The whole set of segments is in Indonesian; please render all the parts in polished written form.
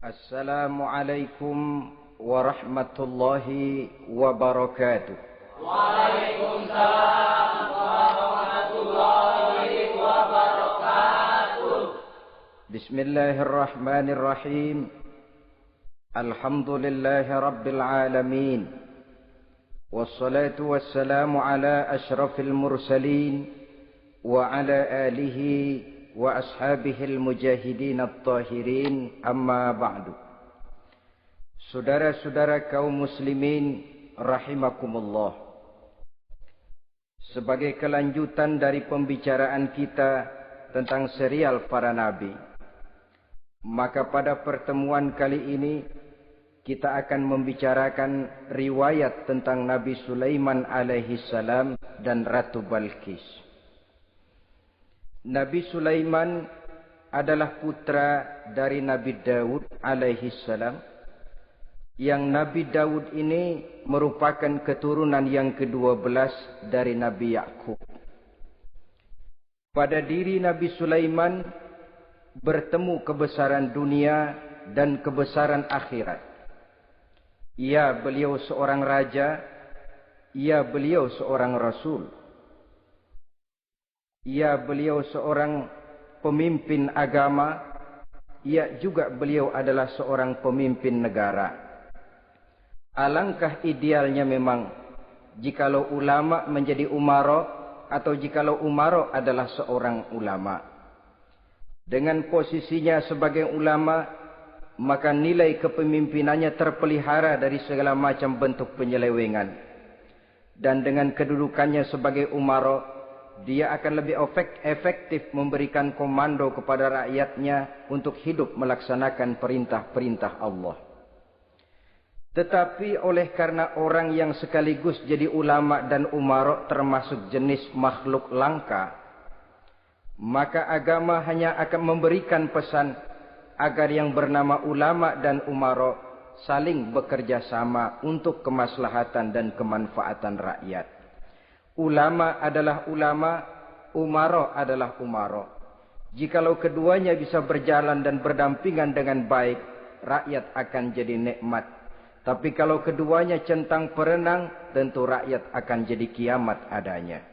Assalamualaikum warahmatullahi wabarakatuh. Waalaikumsalam warahmatullahi wabarakatuh. Bismillahirrahmanirrahim. Alhamdulillahi rabbil alamin. Wassalatu wassalamu ala asyrafil mursalin wa ala alihi wa ashabihil mujahidin at-tahirin, amma ba'du. Saudara-saudara kaum muslimin rahimakumullah. Sebagai kelanjutan dari pembicaraan kita tentang serial para nabi, maka pada pertemuan kali ini kita akan membicarakan riwayat tentang Nabi Sulaiman alaihi salam dan Ratu Balqis. Nabi Sulaiman adalah putra dari Nabi Daud alaihi salam, yang Nabi Daud ini merupakan keturunan yang ke-12 dari Nabi Yakub. Pada diri Nabi Sulaiman bertemu kebesaran dunia dan kebesaran akhirat. Ya, beliau seorang raja, ya, beliau seorang rasul. Ya, beliau seorang pemimpin agama. Ya, juga beliau adalah seorang pemimpin negara. Alangkah idealnya memang jikalau ulama menjadi umara, atau jikalau umara adalah seorang ulama. Dengan posisinya sebagai ulama, maka nilai kepemimpinannya terpelihara dari segala macam bentuk penyelewengan. Dan dengan kedudukannya sebagai umara, dia akan lebih efektif memberikan komando kepada rakyatnya untuk hidup melaksanakan perintah-perintah Allah. Tetapi oleh karena orang yang sekaligus jadi ulama dan umara termasuk jenis makhluk langka, maka agama hanya akan memberikan pesan agar yang bernama ulama dan umara saling bekerja sama untuk kemaslahatan dan kemanfaatan rakyat. Ulama adalah ulama, umara adalah umara. Jikalau keduanya bisa berjalan dan berdampingan dengan baik, rakyat akan jadi nikmat. Tapi kalau keduanya centang perenang, tentu rakyat akan jadi kiamat adanya.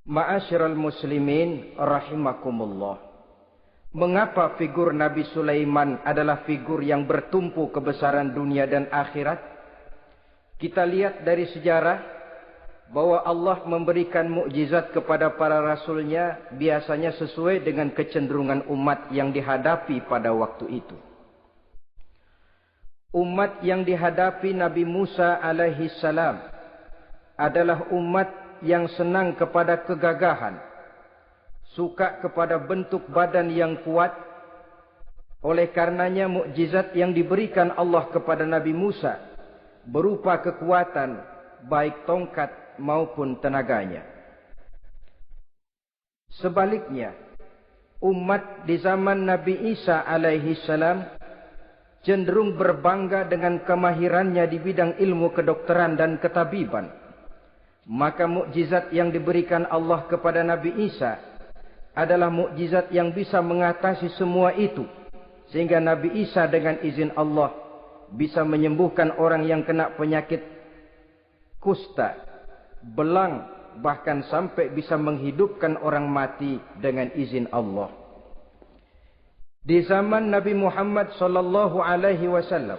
Ma'asyiral muslimin rahimakumullah. Mengapa figur Nabi Sulaiman adalah figur yang bertumpu kebesaran dunia dan akhirat? Kita lihat dari sejarah bahwa Allah memberikan mukjizat kepada para rasulnya biasanya sesuai dengan kecenderungan umat yang dihadapi pada waktu itu. Umat yang dihadapi Nabi Musa alaihi salam adalah umat yang senang kepada kegagahan, suka kepada bentuk badan yang kuat. Oleh karenanya mukjizat yang diberikan Allah kepada Nabi Musa berupa kekuatan, baik tongkat maupun tenaganya. Sebaliknya, umat di zaman Nabi Isa alaihi salam cenderung berbangga dengan kemahirannya di bidang ilmu kedokteran dan ketabiban. Maka mukjizat yang diberikan Allah kepada Nabi Isa adalah mukjizat yang bisa mengatasi semua itu, sehingga Nabi Isa dengan izin Allah bisa menyembuhkan orang yang kena penyakit kusta, belang, bahkan sampai bisa menghidupkan orang mati dengan izin Allah. Di zaman Nabi Muhammad sallallahu alaihi wasallam,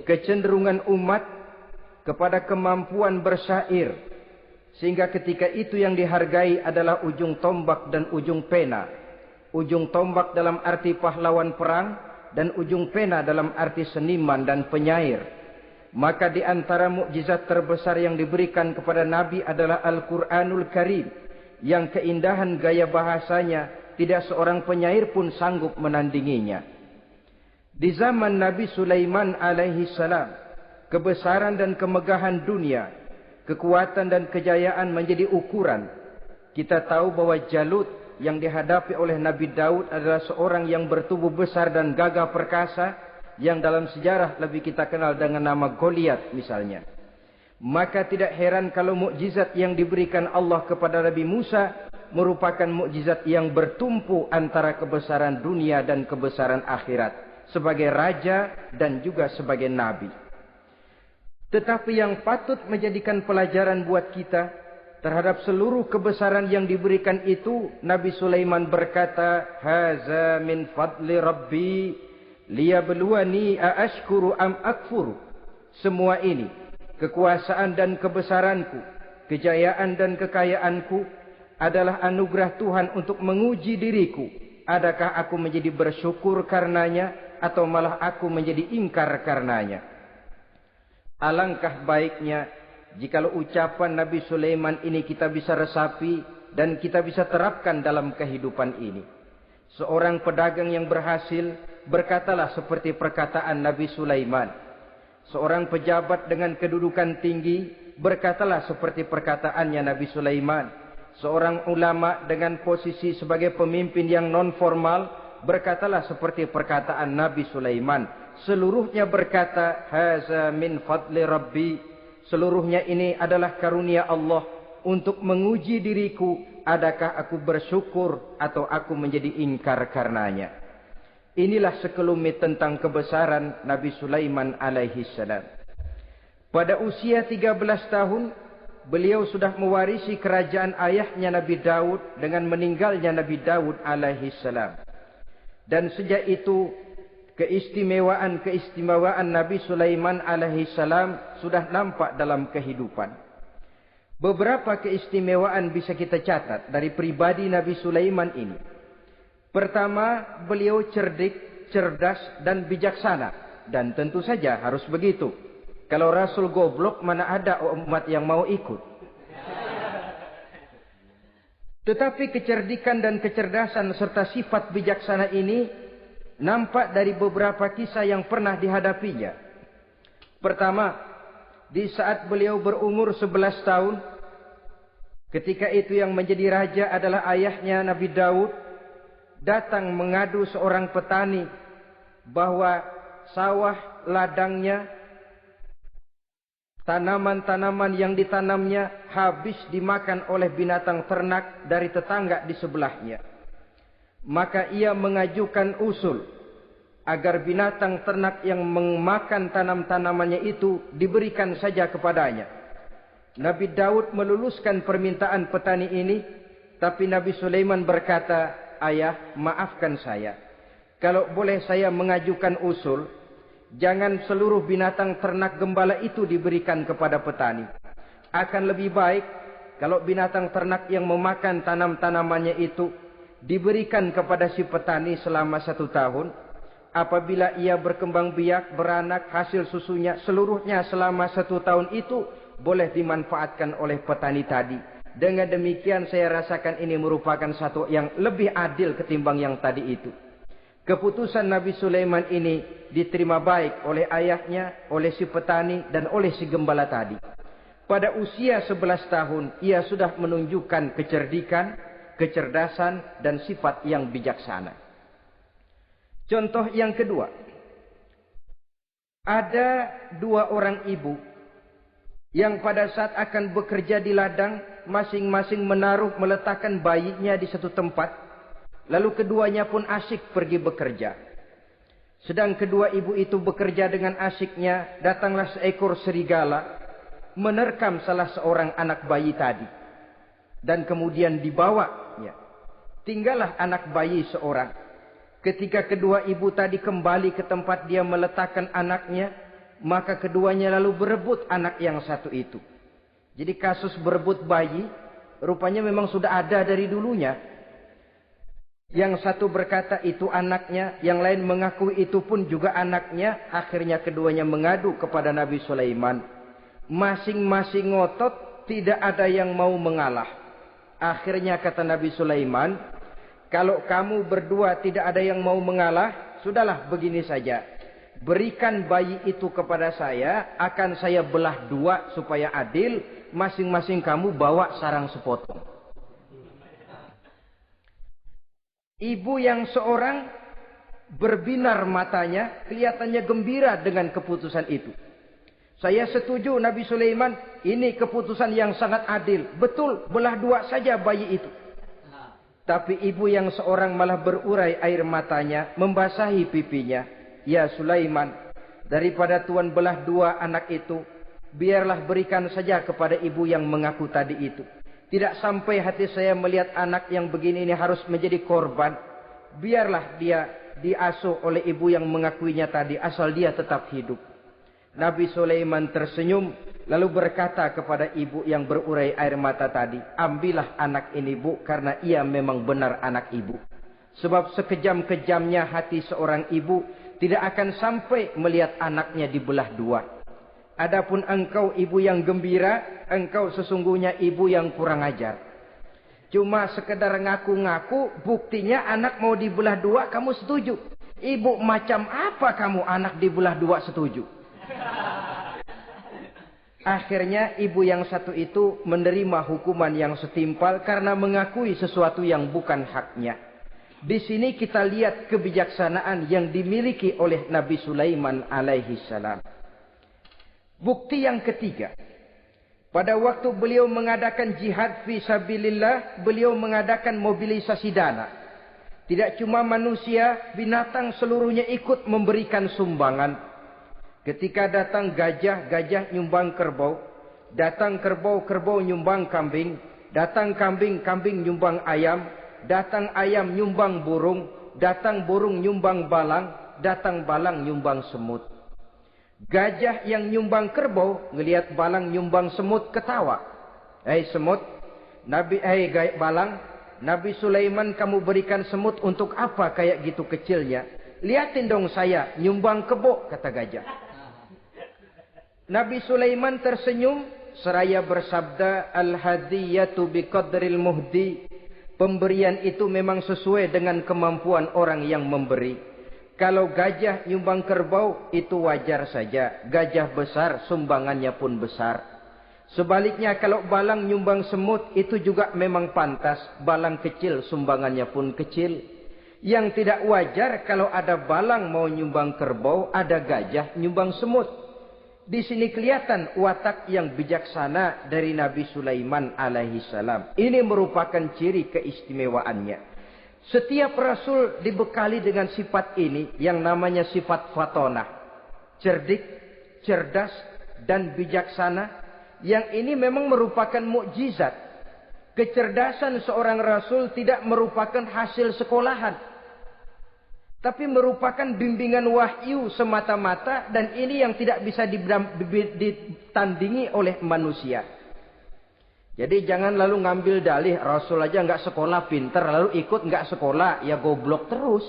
kecenderungan umat kepada kemampuan bersyair, sehingga ketika itu yang dihargai adalah ujung tombak dan ujung pena. Ujung tombak dalam arti pahlawan perang, dan ujung pena dalam arti seniman dan penyair. Maka di antara mukjizat terbesar yang diberikan kepada Nabi adalah Al-Quranul Karim, yang keindahan gaya bahasanya tidak seorang penyair pun sanggup menandinginya. Di zaman Nabi Sulaiman alaihi salam, kebesaran dan kemegahan dunia, kekuatan dan kejayaan menjadi ukuran. Kita tahu bahwa Jalut yang dihadapi oleh Nabi Daud adalah seorang yang bertubuh besar dan gagah perkasa, yang dalam sejarah lebih kita kenal dengan nama Goliat misalnya. Maka tidak heran kalau mukjizat yang diberikan Allah kepada Nabi Musa merupakan mukjizat yang bertumpu antara kebesaran dunia dan kebesaran akhirat. sebagai raja dan juga sebagai nabi. Tetapi yang patut menjadikan pelajaran buat kita terhadap seluruh kebesaran yang diberikan itu, Nabi Sulaiman berkata, "Haza min fadli Rabbi liyabluwani aashkuru am akfuru." Semua ini, kekuasaan dan kebesaranku, kejayaan dan kekayaanku, adalah anugerah Tuhan untuk menguji diriku. Adakah aku menjadi bersyukur karenanya atau malah aku menjadi ingkar karenanya? Alangkah baiknya jikalau ucapan Nabi Sulaiman ini kita bisa resapi dan kita bisa terapkan dalam kehidupan ini. Seorang pedagang yang berhasil berkatalah seperti perkataan Nabi Sulaiman. Seorang pejabat dengan kedudukan tinggi berkatalah seperti perkataannya Nabi Sulaiman. Seorang ulama dengan posisi sebagai pemimpin yang non formal berkatalah seperti perkataan Nabi Sulaiman. Seluruhnya berkata, "Haza min fadli Rabbi." Seluruhnya ini adalah karunia Allah untuk menguji diriku, adakah aku bersyukur atau aku menjadi ingkar karenanya. Inilah sekelumit tentang kebesaran Nabi Sulaiman alaihi salam. Pada usia 13 tahun, beliau sudah mewarisi kerajaan ayahnya Nabi Daud dengan meninggalnya Nabi Daud alaihi salam. Dan sejak itu, keistimewaan Nabi Sulaiman alaihi salam sudah nampak dalam kehidupan. Beberapa keistimewaan bisa kita catat dari pribadi Nabi Sulaiman ini. Pertama, beliau cerdik, cerdas dan bijaksana. Dan tentu saja harus begitu. Kalau Rasul goblok, mana ada umat yang mau ikut. Tetapi kecerdikan dan kecerdasan serta sifat bijaksana ini nampak dari beberapa kisah yang pernah dihadapinya. Pertama, di saat beliau berumur 11 tahun, ketika itu yang menjadi raja adalah ayahnya Nabi Daud, datang mengadu seorang petani bahwa sawah ladangnya, tanaman-tanaman yang ditanamnya habis dimakan oleh binatang ternak dari tetangga di sebelahnya. Maka ia mengajukan usul agar binatang ternak yang memakan tanam-tanamannya itu diberikan saja kepadanya. Nabi Daud meluluskan permintaan petani ini, tapi Nabi Sulaiman berkata, "Ayah, maafkan saya. Kalau boleh saya mengajukan usul, jangan seluruh binatang ternak gembala itu diberikan kepada petani. Akan lebih baik kalau binatang ternak yang memakan tanam-tanamannya itu diberikan kepada si petani selama 1 tahun. Apabila ia berkembang biak, beranak, hasil susunya seluruhnya selama 1 tahun itu boleh dimanfaatkan oleh petani tadi. Dengan demikian saya rasakan ini merupakan satu yang lebih adil ketimbang yang tadi itu." Keputusan Nabi Sulaiman ini diterima baik oleh ayahnya, oleh si petani dan oleh si gembala tadi. Pada usia 11 tahun ia sudah menunjukkan kecerdikan, kecerdasan dan sifat yang bijaksana. Contoh yang kedua, ada 2 orang ibu yang pada saat akan bekerja di ladang, masing-masing meletakkan bayinya di satu tempat, lalu keduanya pun asyik pergi bekerja. Sedang kedua ibu itu bekerja dengan asyiknya, datanglah seekor serigala menerkam salah seorang anak bayi tadi dan kemudian dibawa. Tinggallah anak bayi seorang. Ketika kedua ibu tadi kembali ke tempat dia meletakkan anaknya, maka keduanya lalu berebut anak yang satu itu. Jadi kasus berebut bayi rupanya memang sudah ada dari dulunya. Yang satu berkata itu anaknya, yang lain mengakui itu pun juga anaknya. Akhirnya keduanya mengadu kepada Nabi Sulaiman. Masing-masing ngotot, tidak ada yang mau mengalah. Akhirnya kata Nabi Sulaiman, "Kalau kamu berdua tidak ada yang mau mengalah, sudahlah begini saja. Berikan bayi itu kepada saya, akan saya belah 2 supaya adil. Masing-masing kamu bawa sarang sepotong." Ibu yang seorang berbinar matanya, kelihatannya gembira dengan keputusan itu. "Saya setuju Nabi Sulaiman, ini keputusan yang sangat adil. Betul, belah 2 saja bayi itu." Tapi ibu yang seorang malah berurai air matanya, membasahi pipinya. "Ya Sulaiman, daripada Tuhan belah dua anak itu, biarlah berikan saja kepada ibu yang mengaku tadi itu. Tidak sampai hati saya melihat anak yang begini ini harus menjadi korban. Biarlah dia diasuh oleh ibu yang mengakuinya tadi, asal dia tetap hidup." Nabi Sulaiman tersenyum, lalu berkata kepada ibu yang berurai air mata tadi, "Ambillah anak ini, Bu, karena ia memang benar anak ibu. Sebab sekejam-kejamnya hati seorang ibu tidak akan sampai melihat anaknya dibelah dua. Adapun engkau ibu yang gembira, engkau sesungguhnya ibu yang kurang ajar. Cuma sekedar ngaku-ngaku, buktinya anak mau dibelah dua kamu setuju. Ibu macam apa kamu anak dibelah dua setuju?" Akhirnya ibu yang satu itu menerima hukuman yang setimpal karena mengakui sesuatu yang bukan haknya. Di sini kita lihat kebijaksanaan yang dimiliki oleh Nabi Sulaiman alaihi salam. Bukti yang ketiga, pada waktu beliau mengadakan jihad fi sabilillah, beliau mengadakan mobilisasi dana. Tidak cuma manusia, binatang seluruhnya ikut memberikan sumbangan. Ketika datang gajah, gajah nyumbang kerbau. Datang kerbau, kerbau nyumbang kambing. Datang kambing, kambing nyumbang ayam. Datang ayam nyumbang burung. Datang burung nyumbang balang. Datang balang nyumbang semut. Gajah yang nyumbang kerbau ngelihat balang nyumbang semut ketawa. "Hei semut, balang, Nabi Sulaiman kamu berikan semut untuk apa kayak gitu kecilnya? Liatin dong saya nyumbang kebo," kata gajah. Nabi Sulaiman tersenyum seraya bersabda, "Al-hadiyatu biqadril muhdi." Pemberian itu memang sesuai dengan kemampuan orang yang memberi. Kalau gajah nyumbang kerbau itu wajar saja. Gajah besar sumbangannya pun besar. Sebaliknya kalau balang nyumbang semut itu juga memang pantas. Balang kecil sumbangannya pun kecil. Yang tidak wajar kalau ada balang mau nyumbang kerbau, ada gajah nyumbang semut. Di sini kelihatan watak yang bijaksana dari Nabi Sulaiman alaihi salam. Ini merupakan ciri keistimewaannya. Setiap rasul dibekali dengan sifat ini yang namanya sifat fatonah. Cerdik, cerdas, dan bijaksana. Yang ini memang merupakan mukjizat. Kecerdasan seorang rasul tidak merupakan hasil sekolahan, tapi merupakan bimbingan wahyu semata-mata, dan ini yang tidak bisa ditandingi oleh manusia. Jadi jangan lalu ngambil dalih Rasul aja nggak sekolah pinter, lalu ikut nggak sekolah ya goblok terus.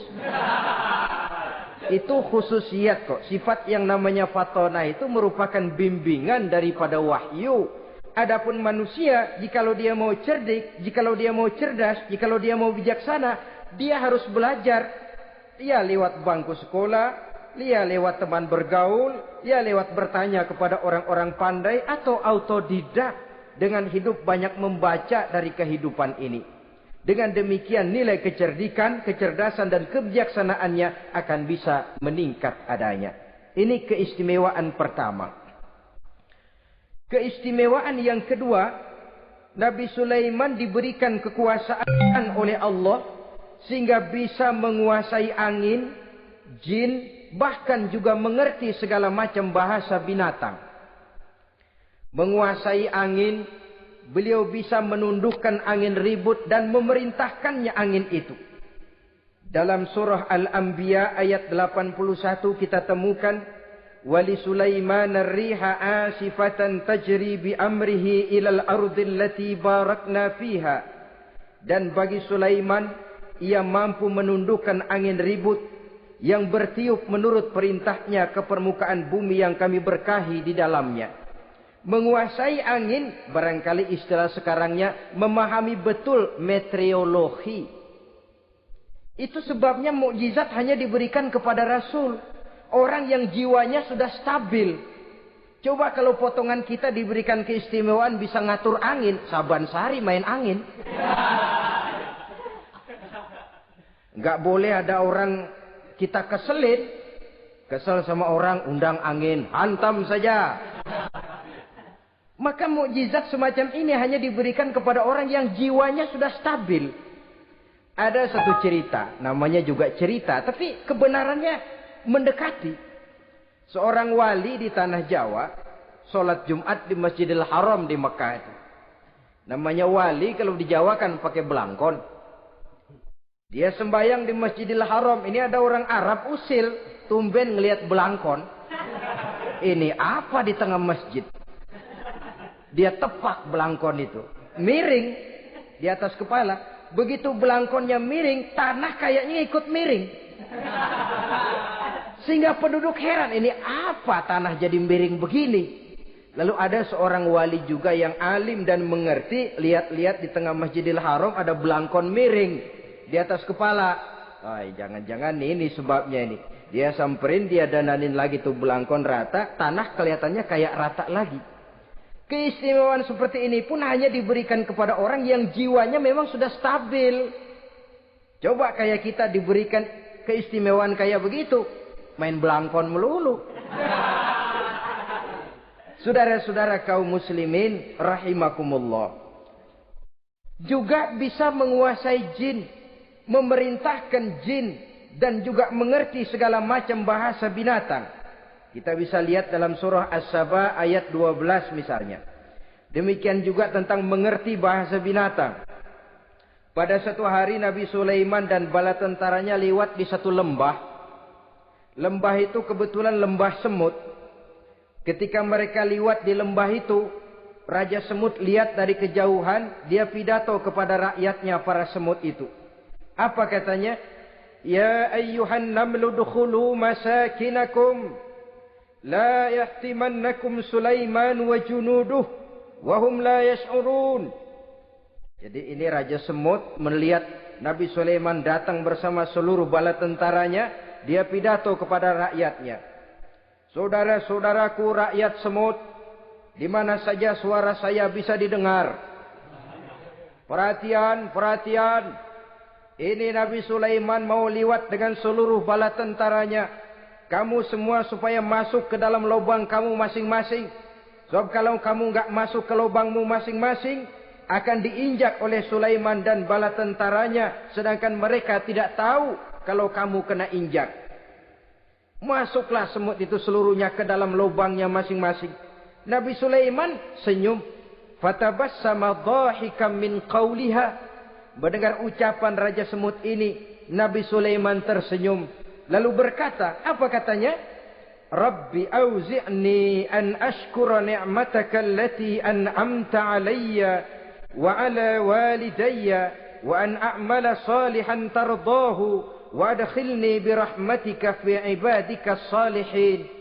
Itu khususiat kok. Sifat yang namanya fatona itu merupakan bimbingan daripada wahyu. Adapun manusia, jikalau dia mau cerdik, jikalau dia mau cerdas, jikalau dia mau bijaksana, dia harus belajar. Dia lewat bangku sekolah, dia lewat teman bergaul, dia lewat bertanya kepada orang-orang pandai, atau autodidak dengan hidup banyak membaca dari kehidupan ini. Dengan demikian nilai kecerdikan, kecerdasan dan kebijaksanaannya akan bisa meningkat adanya. Ini keistimewaan pertama. Keistimewaan yang kedua, Nabi Sulaiman diberikan kekuasaan oleh Allah sehingga bisa menguasai angin, jin, bahkan juga mengerti segala macam bahasa binatang. Menguasai angin, beliau bisa menundukkan angin ribut dan memerintahkannya angin itu. Dalam surah Al-Anbiya ayat 81 kita temukan, "Wali Sulaiman ar-riha asifatan tajri bi amrihi ilal ardil lati barakna fiha." Dan bagi Sulaiman, ia mampu menundukkan angin ribut yang bertiup menurut perintahnya ke permukaan bumi yang kami berkahi di dalamnya. Menguasai angin, barangkali istilah sekarangnya, memahami betul meteorologi. Itu sebabnya mukjizat hanya diberikan kepada Rasul. Orang yang jiwanya sudah stabil. Coba kalau potongan kita diberikan keistimewaan bisa ngatur angin, Saban Sari main angin. Nggak boleh ada orang kita keselin. Kesel sama orang, undang angin, hantam saja. Maka mukjizat semacam ini hanya diberikan kepada orang yang jiwanya sudah stabil. Ada satu cerita, namanya juga cerita, tapi kebenarannya mendekati. Seorang wali di tanah Jawa, sholat Jumat di Masjidil Haram di Mekah itu. Namanya wali kalau di Jawa kan pakai belangkon. Dia sembahyang di Masjidil Haram. Ini ada orang Arab usil, tumben ngelihat belangkon. Ini apa di tengah masjid? Dia tepak belangkon itu. Miring di atas kepala. Begitu belangkonnya miring, tanah kayaknya ikut miring. Sehingga penduduk heran, ini apa tanah jadi miring begini? Lalu ada seorang wali juga yang alim dan mengerti. Lihat-lihat di tengah Masjidil Haram ada belangkon miring di atas kepala. Jangan-jangan ini sebabnya ini. Dia samperin, dia dananin lagi tuh belangkon rata. Tanah kelihatannya kayak rata lagi. Keistimewaan seperti ini pun hanya diberikan kepada orang yang jiwanya memang sudah stabil. Coba kayak kita diberikan keistimewaan kayak begitu. Main belangkon melulu. Saudara-saudara kaum muslimin rahimakumullah. Juga bisa menguasai jin. Memerintahkan jin. Dan juga mengerti segala macam bahasa binatang. Kita bisa lihat dalam surah As-Saba ayat 12 misalnya. Demikian juga tentang mengerti bahasa binatang. Pada satu hari Nabi Sulaiman dan bala tentaranya lewat di satu lembah. Lembah itu kebetulan lembah semut. Ketika mereka lewat di lembah itu, Raja Semut lihat dari kejauhan, dia pidato kepada rakyatnya para semut itu. Apa katanya? Ya ayyuhan namlu dukhulu masakinakum. La yahtimannakum Sulaiman wa junuduh. Wahum la yash'urun. Jadi ini Raja Semut melihat Nabi Sulaiman datang bersama seluruh bala tentaranya. Dia pidato kepada rakyatnya. Saudara-saudaraku rakyat semut. Di mana saja suara saya bisa didengar. Perhatian, perhatian. Ini Nabi Sulaiman mau liwat dengan seluruh bala tentaranya. Kamu semua supaya masuk ke dalam lubang kamu masing-masing. Sebab kalau kamu nggak masuk ke lubangmu masing-masing, akan diinjak oleh Sulaiman dan bala tentaranya. Sedangkan mereka tidak tahu kalau kamu kena injak. Masuklah semut itu seluruhnya ke dalam lubangnya masing-masing. Nabi Sulaiman senyum. Fatabassama dhahikam min qawliha. Mendengar ucapan Raja Semut ini, Nabi Sulaiman tersenyum. Lalu berkata, apa katanya? Rabbi auzi'ni an ashkura ni'mataka allati an'amta alayya wa ala walidayya wa an a'mala salihan tardahu wa adkhilni birahmatika fi ibadika salihin.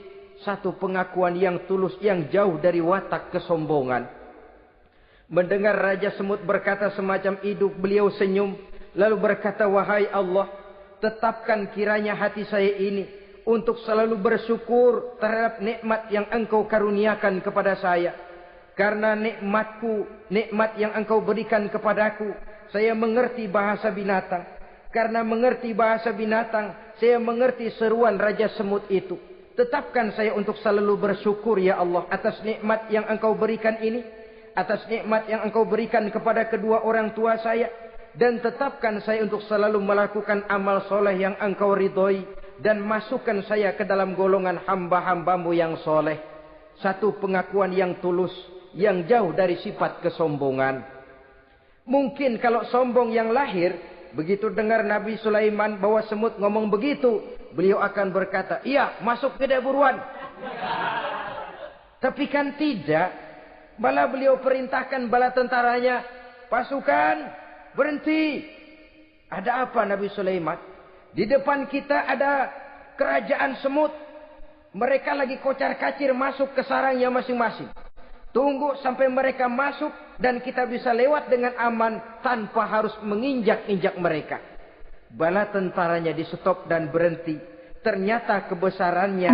Satu pengakuan yang tulus yang jauh dari watak kesombongan. Mendengar Raja Semut berkata semacam itu, beliau senyum lalu berkata, wahai Allah, tetapkan kiranya hati saya ini untuk selalu bersyukur terhadap nikmat yang Engkau karuniakan kepada saya. Karena nikmatku, nikmat yang Engkau berikan kepadaku, saya mengerti bahasa binatang. Karena mengerti bahasa binatang, saya mengerti seruan Raja Semut itu. Tetapkan saya untuk selalu bersyukur ya Allah atas nikmat yang Engkau berikan ini, atas nikmat yang Engkau berikan kepada kedua orang tua saya, dan tetapkan saya untuk selalu melakukan amal soleh yang Engkau ridhoi, dan masukkan saya ke dalam golongan hamba-hambamu yang soleh. Satu pengakuan yang tulus, yang jauh dari sifat kesombongan. Mungkin kalau sombong yang lahir, begitu dengar Nabi Sulaiman bahwa semut ngomong begitu, beliau akan berkata, iya masuk ke buruan. Tapi kan tidak. Malah beliau perintahkan bala tentaranya, pasukan berhenti. Ada apa Nabi Sulaiman? Di depan kita ada kerajaan semut. Mereka lagi kocar-kacir masuk ke sarangnya masing-masing. Tunggu sampai mereka masuk dan kita bisa lewat dengan aman tanpa harus menginjak-injak mereka. Bala tentaranya di stop dan berhenti. Ternyata kebesarannya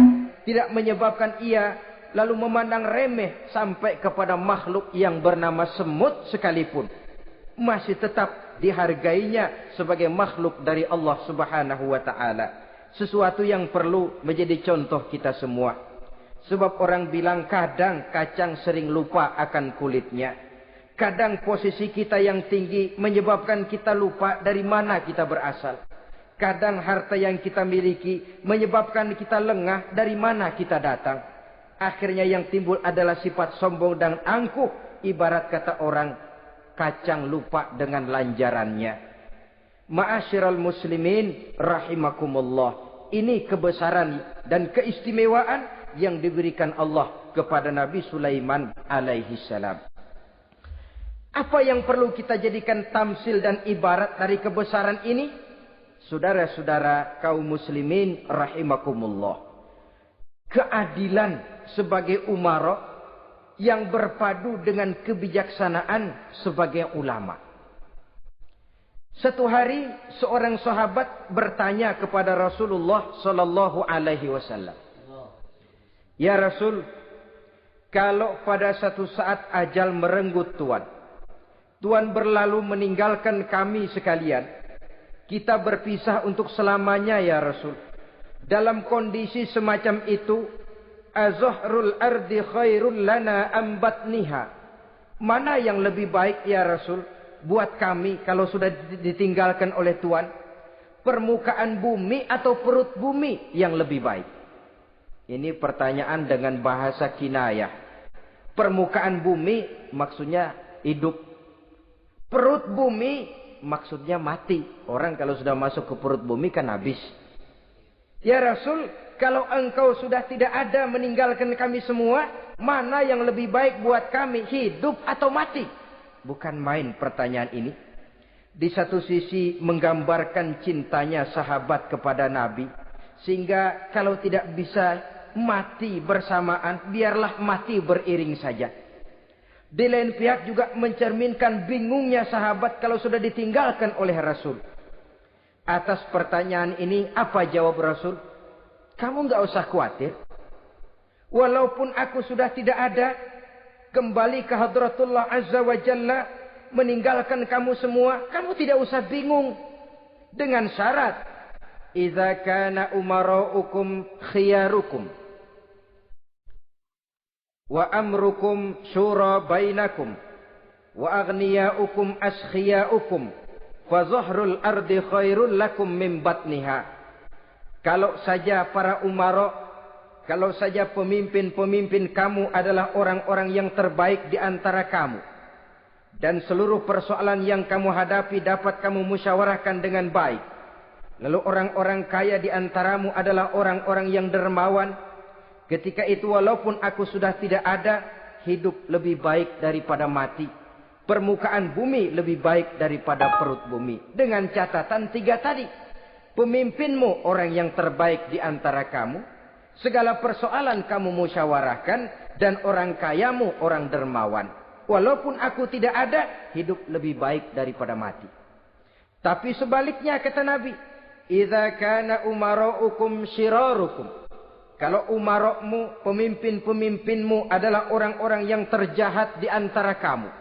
tidak menyebabkan ia lalu memandang remeh sampai kepada makhluk yang bernama semut sekalipun. Masih tetap dihargainya sebagai makhluk dari Allah Subhanahu wa ta'ala. Sesuatu yang perlu menjadi contoh kita semua. Sebab orang bilang kadang kacang sering lupa akan kulitnya. Kadang posisi kita yang tinggi menyebabkan kita lupa dari mana kita berasal. Kadang harta yang kita miliki menyebabkan kita lengah dari mana kita datang. Akhirnya yang timbul adalah sifat sombong dan angkuh. Ibarat kata orang, kacang lupa dengan lanjarannya. Ma'asyiral muslimin rahimakumullah. Ini kebesaran dan keistimewaan yang diberikan Allah kepada Nabi Sulaiman alaihi salam. Apa yang perlu kita jadikan tamsil dan ibarat dari kebesaran ini? Saudara-saudara kaum muslimin rahimakumullah. Keadilan sebagai umara yang berpadu dengan kebijaksanaan sebagai ulama. Satu hari seorang sahabat bertanya kepada Rasulullah sallallahu alaihi wasallam. Ya Rasul, kalau pada satu saat ajal merenggut Tuhan berlalu meninggalkan kami sekalian, kita berpisah untuk selamanya ya Rasul. Dalam kondisi semacam itu, azahrul ardi khairul lana ambatniha. Mana yang lebih baik ya Rasul buat kami kalau sudah ditinggalkan oleh Tuhan? Permukaan bumi atau perut bumi yang lebih baik? Ini pertanyaan dengan bahasa kinayah. Permukaan bumi maksudnya hidup. Perut bumi maksudnya mati. Orang kalau sudah masuk ke perut bumi kan habis. Ya Rasul, kalau engkau sudah tidak ada meninggalkan kami semua, mana yang lebih baik buat kami, hidup atau mati? Bukan main pertanyaan ini. Di satu sisi menggambarkan cintanya sahabat kepada Nabi. Sehingga kalau tidak bisa mati bersamaan, biarlah mati beriring saja. Di lain pihak juga mencerminkan bingungnya sahabat kalau sudah ditinggalkan oleh Rasul. Atas pertanyaan ini, apa jawab Rasul? Kamu enggak usah khawatir. Walaupun aku sudah tidak ada, kembali ke hadratullah azza wa jalla, meninggalkan kamu semua, kamu tidak usah bingung. Dengan syarat, idza kana umara'ukum khiyarukum wa amrukum syura bainakum wa aghniyaukum askhiyaukum fa zahrul ardi khairul lakum min batniha. Kalau saja para umara, kalau saja pemimpin-pemimpin kamu adalah orang-orang yang terbaik di antara kamu, dan seluruh persoalan yang kamu hadapi dapat kamu musyawarahkan dengan baik, lalu orang-orang kaya di antaramu adalah orang-orang yang dermawan, ketika itu walaupun aku sudah tidak ada, hidup lebih baik daripada mati. Permukaan bumi lebih baik daripada perut bumi. Dengan catatan 3 tadi. Pemimpinmu orang yang terbaik di antara kamu. Segala persoalan kamu musyawarahkan. Dan orang kayamu orang dermawan. Walaupun aku tidak ada, hidup lebih baik daripada mati. Tapi sebaliknya kata Nabi, idza kana umara'ukum syirarukum. Kalau umarokmu, pemimpin-pemimpinmu adalah orang-orang yang terjahat di antara kamu.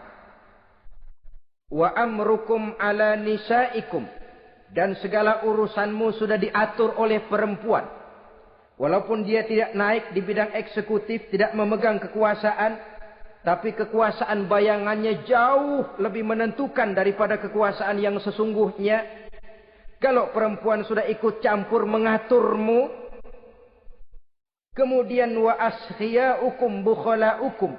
Wa amrukum ala nisaikum. Dan segala urusanmu sudah diatur oleh perempuan. Walaupun dia tidak naik di bidang eksekutif, tidak memegang kekuasaan. Tapi kekuasaan bayangannya jauh lebih menentukan daripada kekuasaan yang sesungguhnya. Kalau perempuan sudah ikut campur mengaturmu, kemudian wa askhiyaukum bukhalaukum.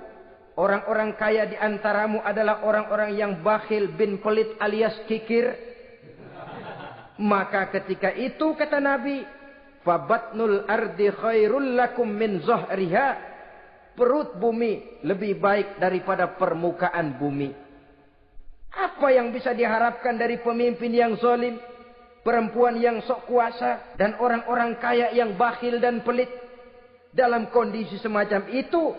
Orang-orang kaya di antaramu adalah orang-orang yang bakhil bin pelit alias kikir. Maka ketika itu kata Nabi, fabatnul ardi khairul lakum min zahriha. Perut bumi lebih baik daripada permukaan bumi. Apa yang bisa diharapkan dari pemimpin yang zalim, perempuan yang sok kuasa, dan orang-orang kaya yang bakhil dan pelit? Dalam kondisi semacam itu,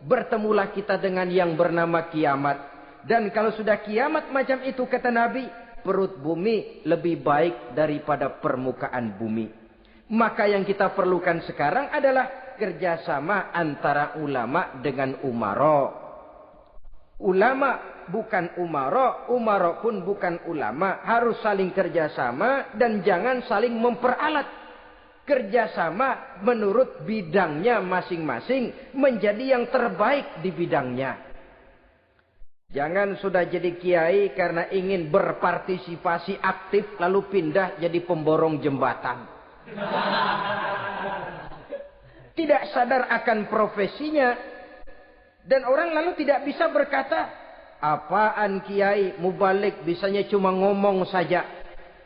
bertemulah kita dengan yang bernama kiamat. Dan kalau sudah kiamat macam itu, kata Nabi, perut bumi lebih baik daripada permukaan bumi. Maka yang kita perlukan sekarang adalah kerjasama antara ulama dengan umara. Ulama bukan umara, umara pun bukan ulama. Harus saling kerjasama dan jangan saling memperalat. Kerjasama menurut bidangnya masing-masing menjadi yang terbaik di bidangnya. Jangan sudah jadi kiai karena ingin berpartisipasi aktif lalu pindah jadi pemborong jembatan. Tidak sadar akan profesinya. Dan orang lalu tidak bisa berkata, apaan kiai mubalik bisanya cuma ngomong saja.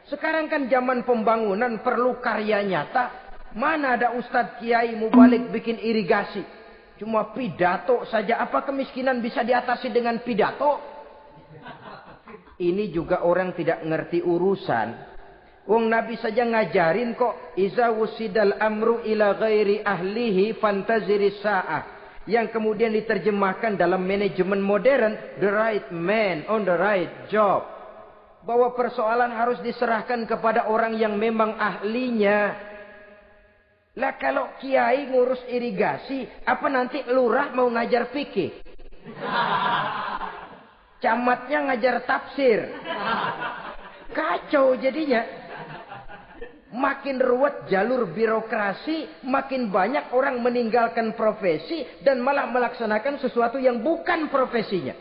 Sekarang kan zaman pembangunan perlu karya nyata. Mana ada ustadz kiai mubalik bikin irigasi. Cuma pidato saja. Apa kemiskinan bisa diatasi dengan pidato? Ini juga orang tidak ngerti urusan. Wong Nabi saja ngajarin kok. Iza wusidal amru ila ghairi ahlihi fantaziri sa'ah. Yang kemudian diterjemahkan dalam manajemen modern. The right man on the right job. Bahwa persoalan harus diserahkan kepada orang yang memang ahlinya. Lah kalau kiai ngurus irigasi, apa nanti lurah mau ngajar fikih? Camatnya ngajar tafsir. Kacau jadinya. Makin ruwet jalur birokrasi, makin banyak orang meninggalkan profesi dan malah melaksanakan sesuatu yang bukan profesinya.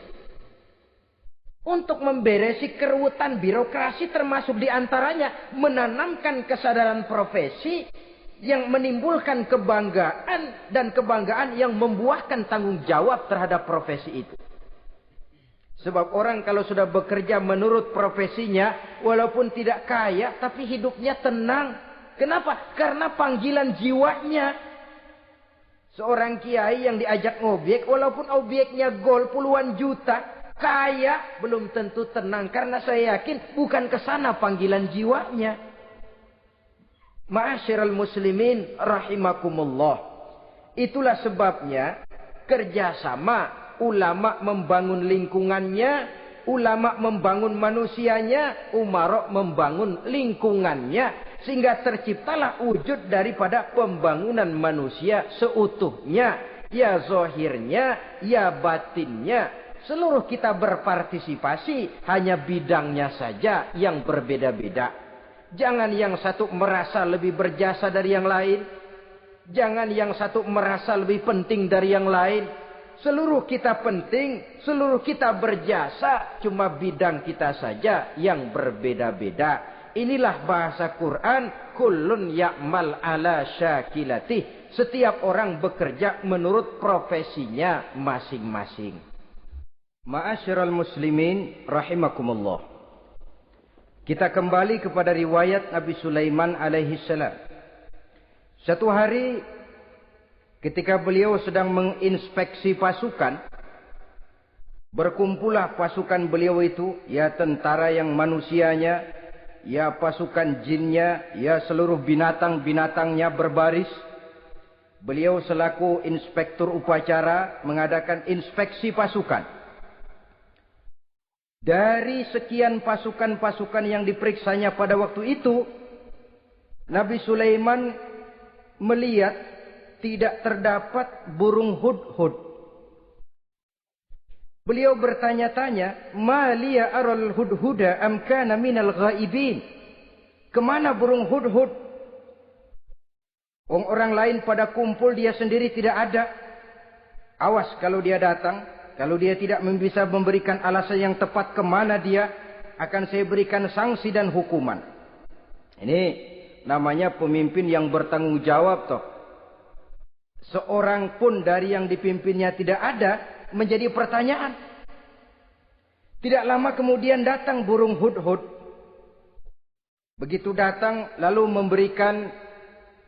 Untuk memberesi keruwetan birokrasi termasuk diantaranya menanamkan kesadaran profesi yang menimbulkan kebanggaan dan kebanggaan yang membuahkan tanggung jawab terhadap profesi itu. Sebab orang kalau sudah bekerja menurut profesinya, walaupun tidak kaya, tapi hidupnya tenang. Kenapa? Karena panggilan jiwanya. Seorang kiai yang diajak ngobek, walaupun objeknya gol puluhan juta, kaya belum tentu tenang. Karena saya yakin bukan ke sana panggilan jiwanya. Ma'asyiral muslimin rahimakumullah. Itulah sebabnya kerjasama ulama membangun lingkungannya, ulama membangun manusianya, umarok membangun lingkungannya. Sehingga terciptalah wujud daripada pembangunan manusia seutuhnya. Ya zahirnya, ya batinnya. Seluruh kita berpartisipasi, hanya bidangnya saja yang berbeda-beda. Jangan yang satu merasa lebih berjasa dari yang lain. Jangan yang satu merasa lebih penting dari yang lain. Seluruh kita penting, seluruh kita berjasa. Cuma bidang kita saja yang berbeda-beda. Inilah bahasa Quran. Kullun ya'mal ala syakilatih. Setiap orang bekerja menurut profesinya masing-masing. Ma'asyiral muslimin rahimakumullah. Kita kembali kepada riwayat Nabi Sulaiman alaihi salam. Satu hari ketika beliau sedang menginspeksi pasukan, berkumpullah pasukan beliau itu, ya tentara yang manusianya, ya pasukan jinnya, ya seluruh binatang-binatangnya berbaris. Beliau selaku inspektur upacara mengadakan inspeksi pasukan. Dari sekian pasukan-pasukan yang diperiksanya pada waktu itu, Nabi Sulaiman melihat tidak terdapat burung hudhud. Beliau bertanya-tanya, "Ma liya aral hudhuda am kana minal ghaibin?" Kemana burung hudhud? Orang lain pada kumpul, dia sendiri tidak ada. Awas kalau dia datang. Kalau dia tidak bisa memberikan alasan yang tepat kemana dia, akan saya berikan sanksi dan hukuman. Ini namanya pemimpin yang bertanggung jawab toh. Seorang pun dari yang dipimpinnya tidak ada, menjadi pertanyaan. Tidak lama kemudian datang burung hudhud. Begitu datang lalu memberikan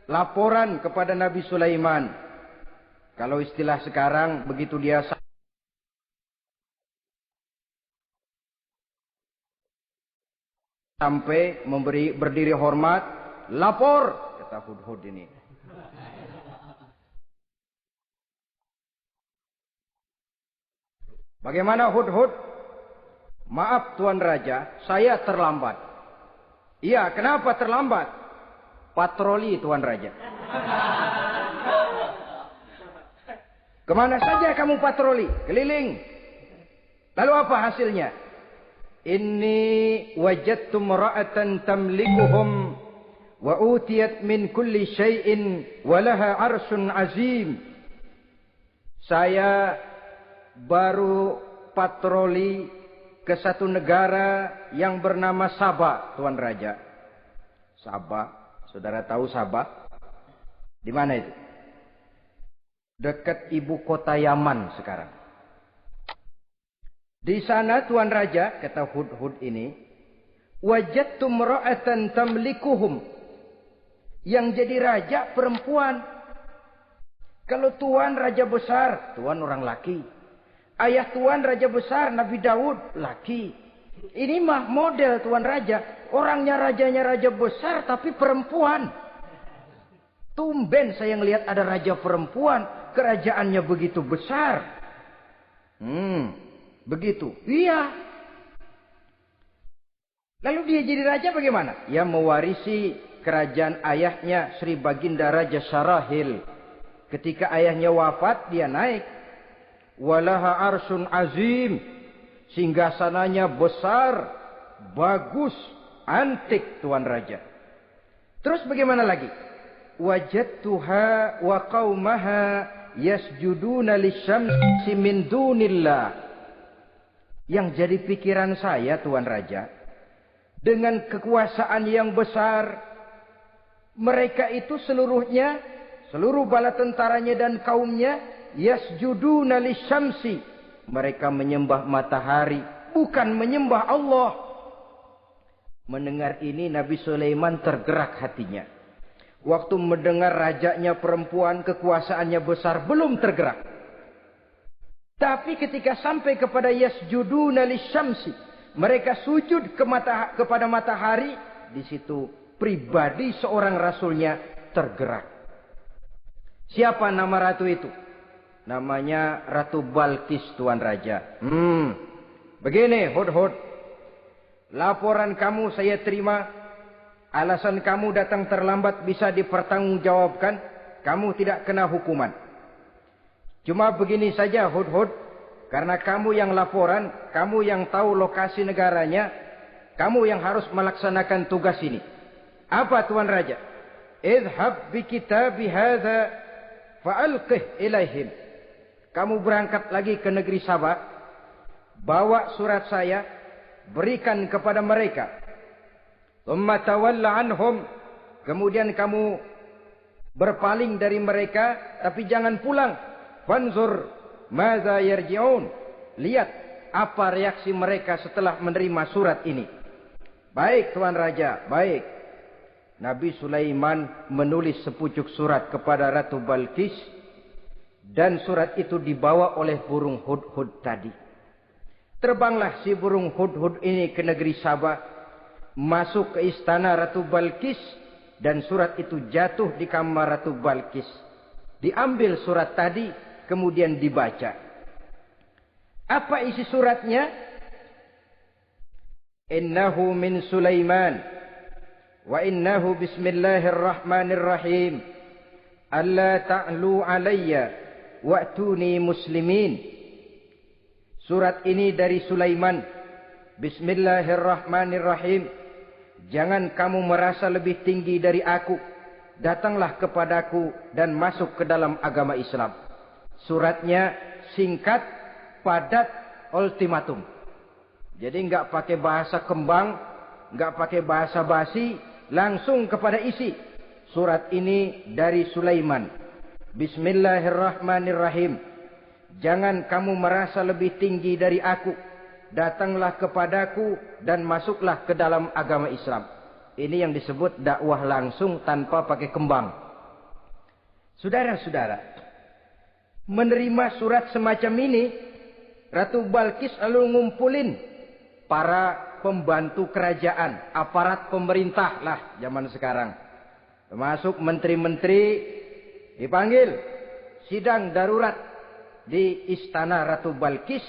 laporan kepada Nabi Sulaiman. Kalau istilah sekarang, begitu dia sampai berdiri hormat, lapor, kata hudhud ini. Bagaimana hudhud? Maaf Tuan Raja, saya terlambat. Iya, kenapa terlambat? Patroli Tuan Raja. Kemana saja kamu patroli? Keliling. Lalu apa hasilnya? Inni wajadtu imra'atan tamlikuhum wa utiyat min kulli syai'in wa laha 'arsyun 'azim. Saya baru berpatroli ke satu negara yang bernama Sabah, Tuan Raja. Sabah, saudara tahu Sabah? Di mana itu? Dekat ibu kota Yaman sekarang. Di sana Tuan Raja, kata Hudhud ini, wajadtu imra'atan tamlikuhum. Yang jadi raja perempuan. Kalau Tuan raja besar, Tuan orang laki. Ayah Tuan raja besar, Nabi Daud, laki. Ini mah model Tuan Raja. Orangnya rajanya raja besar tapi perempuan. Tumben saya ngelihat ada raja perempuan. Kerajaannya begitu besar. Begitu. Iya. Lalu dia jadi raja bagaimana? Ya mewarisi kerajaan ayahnya Sri Baginda Raja Syarahil. Ketika ayahnya wafat, dia naik. Walaha arsun azim. Singgasananya besar, bagus, antik Tuan Raja. Terus bagaimana lagi? Wajadtuha wa qaumaha yasjuduna lisyamsi min dunillah. Yang jadi pikiran saya Tuan Raja, dengan kekuasaan yang besar, mereka itu seluruhnya, seluruh bala tentaranya dan kaumnya, yasjuduna lisyamsi. Mereka menyembah matahari, bukan menyembah Allah. Mendengar ini Nabi Sulaiman tergerak hatinya. Waktu mendengar rajanya perempuan, kekuasaannya besar, belum tergerak. Tapi ketika sampai kepada yasjuduna lisyamsi, mereka sujud kepada matahari, di situ pribadi seorang rasulnya tergerak. Siapa nama ratu itu? Namanya Ratu Balkis Tuan Raja. Begini Hudhud. Laporan kamu saya terima. Alasan kamu datang terlambat bisa dipertanggungjawabkan. Kamu tidak kena hukuman. Cuma begini saja Hudhud. Karena kamu yang laporan, kamu yang tahu lokasi negaranya, kamu yang harus melaksanakan tugas ini. Apa Tuan Raja? Idhab bi kitabi hadza fa'alqih ilaihim. Kamu berangkat lagi ke negeri Sabah, bawa surat saya, berikan kepada mereka. Thumma tawalla anhum. Kemudian kamu berpaling dari mereka, tapi jangan pulang. Fanzur madza yarji'un. Lihat apa reaksi mereka setelah menerima surat ini. Baik Tuan Raja, baik. Nabi Sulaiman menulis sepucuk surat kepada Ratu Balkis. Dan surat itu dibawa oleh burung Hudhud tadi. Terbanglah si burung Hudhud ini ke negeri Sabah. Masuk ke istana Ratu Balkis. Dan surat itu jatuh di kamar Ratu Balkis. Diambil surat tadi. Kemudian dibaca. Apa isi suratnya? Innahu min Sulaiman. Wa innahu bismillahirrahmanirrahim. Alla ta'lu alayya. Wa'tuni muslimin. Surat ini dari Sulaiman. Bismillahirrahmanirrahim. Jangan kamu merasa lebih tinggi dari aku. Datanglah kepadaku dan masuk ke dalam agama Islam. Suratnya singkat, padat, ultimatum. Jadi enggak pakai bahasa kembang, enggak pakai bahasa basi, langsung kepada isi. Surat ini dari Sulaiman. Bismillahirrahmanirrahim. Jangan kamu merasa lebih tinggi dari aku. Datanglah kepadaku dan masuklah ke dalam agama Islam. Ini yang disebut dakwah langsung tanpa pakai kembang. Saudara-saudara, menerima surat semacam ini, Ratu Balkis lalu ngumpulin para pembantu kerajaan, aparat pemerintah lah zaman sekarang. Termasuk menteri-menteri. Dipanggil sidang darurat di istana Ratu Balkis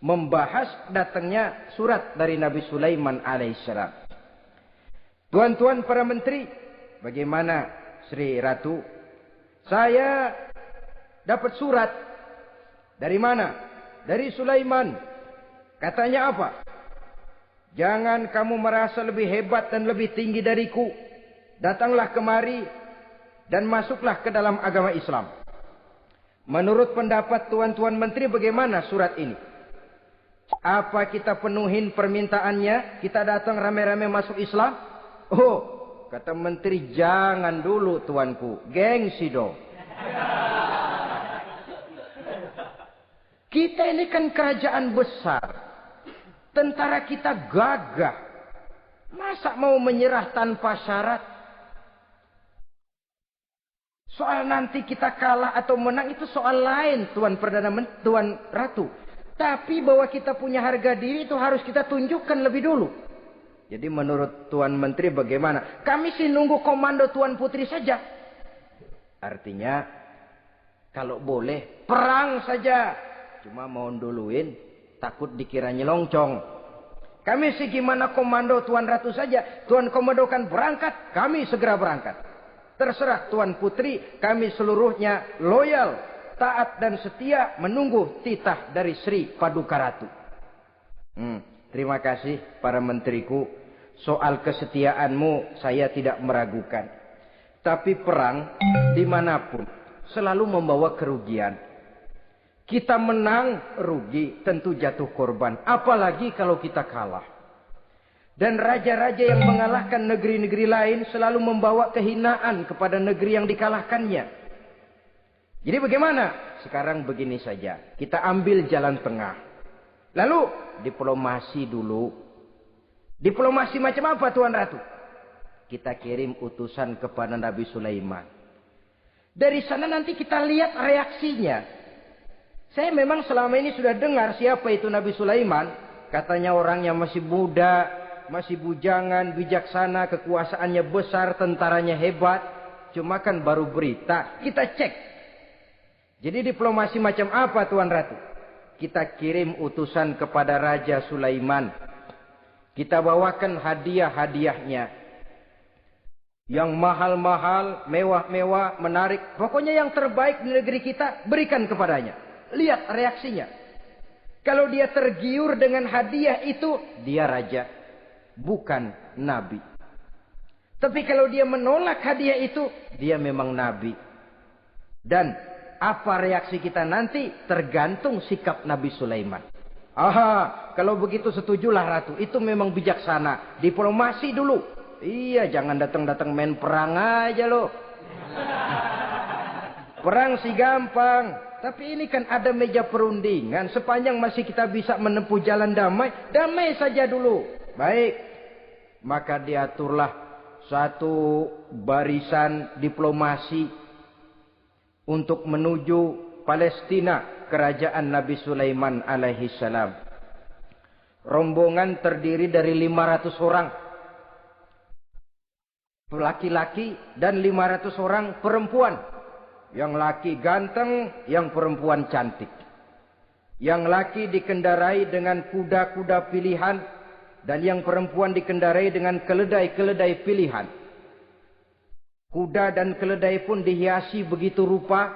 membahas datangnya surat dari Nabi Sulaiman alaihissalam. Tuan-tuan para menteri, bagaimana Sri Ratu? Saya dapat surat. Dari mana? Dari Sulaiman. Katanya apa? Jangan kamu merasa lebih hebat dan lebih tinggi dariku. Datanglah kemari dan masuklah ke dalam agama Islam. Menurut pendapat tuan-tuan menteri, bagaimana surat ini? Apa kita penuhin permintaannya? Kita datang rame-rame masuk Islam? Oh, kata menteri, jangan dulu tuanku. Gengsi dong. Kita ini kan kerajaan besar. Tentara kita gagah. Masa mau menyerah tanpa syarat? Soal nanti kita kalah atau menang itu soal lain, Tuan Perdana Menteri, Tuan Ratu. Tapi bahwa kita punya harga diri itu harus kita tunjukkan lebih dulu. Jadi menurut Tuan Menteri bagaimana? Kami sih nunggu komando Tuan Putri saja. Artinya kalau boleh perang saja. Cuma mau duluin takut dikira nyelongcong. Kami sih gimana komando Tuan Ratu saja. Tuan komandokan berangkat, kami segera berangkat. Terserah Tuan Putri, kami seluruhnya loyal, taat dan setia menunggu titah dari Sri Paduka Ratu. Terima kasih para menteriku. Soal kesetiaanmu saya tidak meragukan. Tapi perang dimanapun selalu membawa kerugian. Kita menang rugi, tentu jatuh korban. Apalagi kalau kita kalah. Dan raja-raja yang mengalahkan negeri-negeri lain selalu membawa kehinaan kepada negeri yang dikalahkannya. Jadi bagaimana? Sekarang begini saja. Kita ambil jalan tengah. Lalu diplomasi dulu. Diplomasi macam apa Tuan Ratu? Kita kirim utusan kepada Nabi Sulaiman. Dari sana nanti kita lihat reaksinya. Saya memang selama ini sudah dengar siapa itu Nabi Sulaiman. Katanya orangnya masih muda, masih bujangan, bijaksana, kekuasaannya besar, tentaranya hebat. Cuma kan baru berita. Kita cek. Jadi diplomasi macam apa Tuan Ratu? Kita kirim utusan kepada Raja Sulaiman. Kita bawakan hadiah-hadiahnya. Yang mahal-mahal, mewah-mewah, menarik. Pokoknya yang terbaik di negeri kita berikan kepadanya. Lihat reaksinya. Kalau dia tergiur dengan hadiah itu, dia raja. Bukan nabi. Tapi kalau dia menolak hadiah itu, dia memang nabi. Dan apa reaksi kita nanti tergantung sikap Nabi Sulaiman. Aha, kalau begitu setujulah Ratu. Itu memang bijaksana. Diplomasi dulu. Iya, jangan datang-datang main perang aja loh. Perang sih gampang. Tapi ini kan ada meja perundingan. Sepanjang masih kita bisa menempuh jalan damai, damai saja dulu. Baik. Maka diaturlah satu barisan diplomasi untuk menuju Palestina, kerajaan Nabi Sulaiman alaihi salam. Rombongan terdiri dari 500 orang laki-laki dan 500 orang perempuan. Yang laki ganteng, yang perempuan cantik. Yang laki dikendarai dengan kuda-kuda pilihan dan yang perempuan dikendarai dengan keledai-keledai pilihan. Kuda dan keledai pun dihiasi begitu rupa.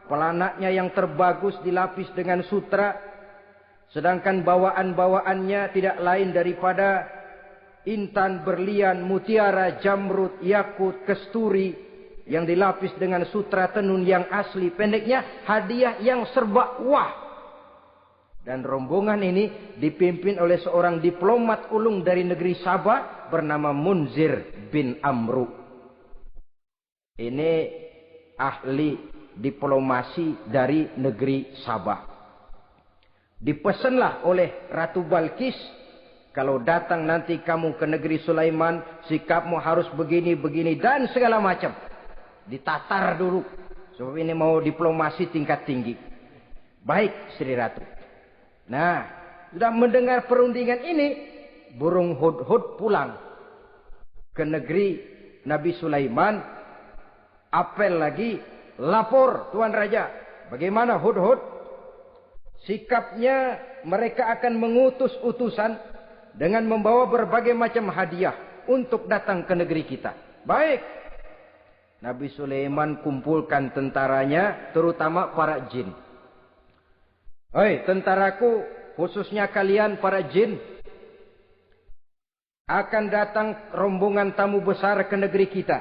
Pelanaknya yang terbagus dilapis dengan sutra. Sedangkan bawaan-bawaannya tidak lain daripada intan, berlian, mutiara, jamrud, yakut, kesturi. Yang dilapis dengan sutra tenun yang asli. Pendeknya hadiah yang serba wah. Dan rombongan ini dipimpin oleh seorang diplomat ulung dari negeri Sabah. Bernama Munzir bin Amru. Ini ahli diplomasi dari negeri Sabah. Dipesanlah oleh Ratu Balkis, kalau datang nanti kamu ke negeri Sulaiman, sikapmu harus begini, begini, dan segala macam. Ditatar dulu. Sebab ini mau diplomasi tingkat tinggi. Baik, Sri Ratu. Nah, sudah mendengar perundingan ini, burung hudhud pulang ke negeri Nabi Sulaiman. Apel lagi, lapor Tuan Raja. Bagaimana hudhud? Sikapnya mereka akan mengutus utusan dengan membawa berbagai macam hadiah untuk datang ke negeri kita. Baik. Nabi Sulaiman kumpulkan tentaranya, terutama para jin. Hei tentaraku, khususnya kalian para jin. Akan datang rombongan tamu besar ke negeri kita.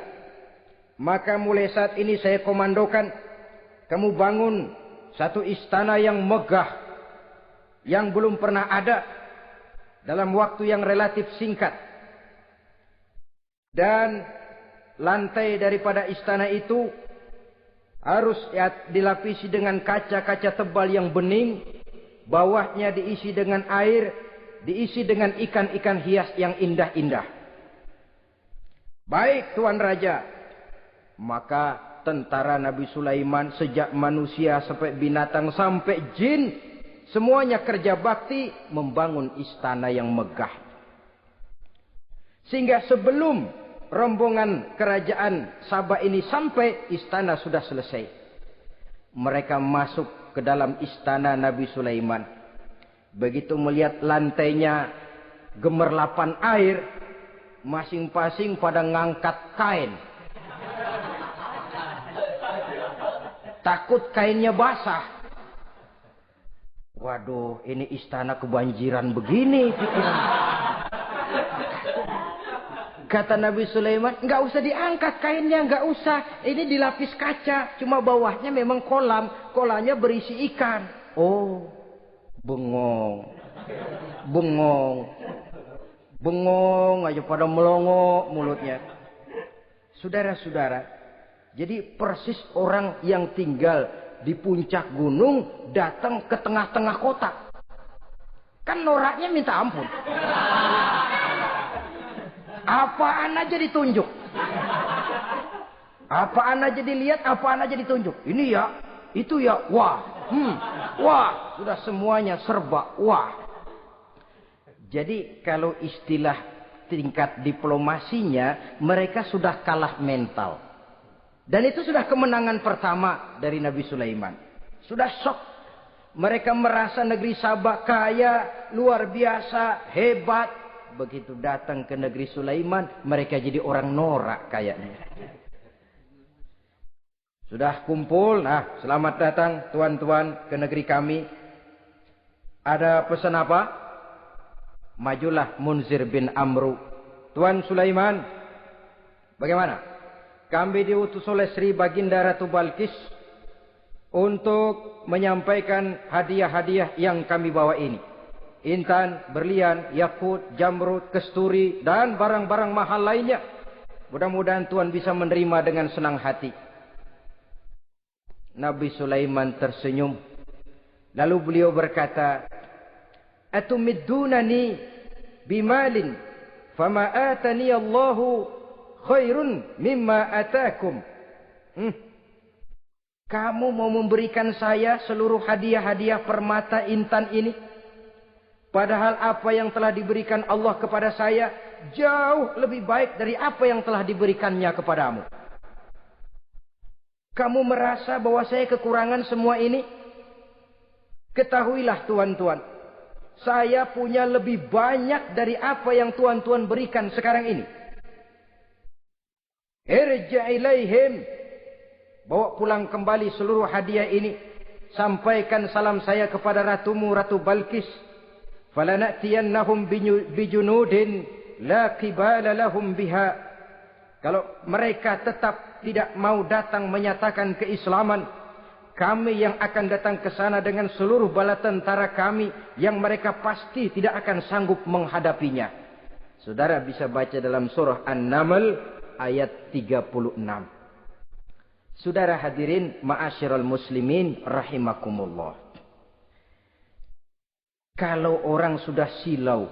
Maka mulai saat ini saya komandokan. Kamu bangun satu istana yang megah. yang belum pernah ada dalam waktu yang relatif singkat. Dan lantai daripada istana itu harus dilapisi dengan kaca-kaca tebal yang bening. Bawahnya diisi dengan air, diisi dengan ikan-ikan hias yang indah-indah. Baik Tuan Raja. Maka tentara Nabi Sulaiman, sejak manusia sampai binatang sampai jin, semuanya kerja bakti membangun istana yang megah. Sehingga sebelum rombongan kerajaan Sabah ini sampai, istana sudah selesai. Mereka masuk ke dalam istana Nabi Sulaiman. Begitu melihat lantainya gemerlapan air, masing-masing pada ngangkat kain. Takut kainnya basah. Waduh, ini istana kebanjiran begini pikiran. Kata Nabi Sulaiman, nggak usah diangkat kainnya, nggak usah. Ini dilapis kaca, cuma bawahnya memang kolam. Kolamnya berisi ikan. Oh, bengong. Bengong. Bengong aja pada melongo mulutnya. Saudara-saudara, jadi persis orang yang tinggal di puncak gunung datang ke tengah-tengah kota. Kan noraknya minta ampun. Apaan aja ditunjuk. Apaan aja dilihat, apaan aja ditunjuk. Ini ya, itu ya, wah. Wah, sudah semuanya serba wah. Jadi kalau istilah tingkat diplomasinya, mereka sudah kalah mental. Dan itu sudah kemenangan pertama dari Nabi Sulaiman. Sudah shock. Mereka merasa negeri Sabah kaya, luar biasa, hebat. Begitu datang ke negeri Sulaiman, mereka jadi orang norak kayaknya. Sudah kumpul, nah selamat datang tuan-tuan ke negeri kami. Ada pesan apa? Majulah Munzir bin Amru. Tuan Sulaiman, bagaimana? Kami diutus oleh Sri Baginda Ratu Balkis untuk menyampaikan hadiah-hadiah yang kami bawa ini. Intan, berlian, yakut, jamrud, kesturi, dan barang-barang mahal lainnya. Mudah-mudahan Tuan bisa menerima dengan senang hati. Nabi Sulaiman tersenyum. Lalu beliau berkata, Atumiddunani bimalin, fama atani Allahu khairun mimma atakum. Kamu mau memberikan saya seluruh hadiah-hadiah permata intan ini, padahal apa yang telah diberikan Allah kepada saya jauh lebih baik dari apa yang telah diberikannya kepadamu. Kamu merasa bahwa saya kekurangan semua ini? Ketahuilah tuan-tuan, saya punya lebih banyak dari apa yang tuan-tuan berikan sekarang ini. Irja' ilaihim, bawa pulang kembali seluruh hadiah ini. Sampaikan salam saya kepada ratumu, Ratu Balkis. Falana'tiyannahum bijunudin la qibala lahum biha. Kalau mereka tetap tidak mau datang menyatakan keislaman, kami yang akan datang ke sana dengan seluruh bala tentara kami yang mereka pasti tidak akan sanggup menghadapinya. Saudara bisa baca dalam surah An-Naml ayat 36. Saudara hadirin ma'asyiral muslimin rahimakumullah. Kalau orang sudah silau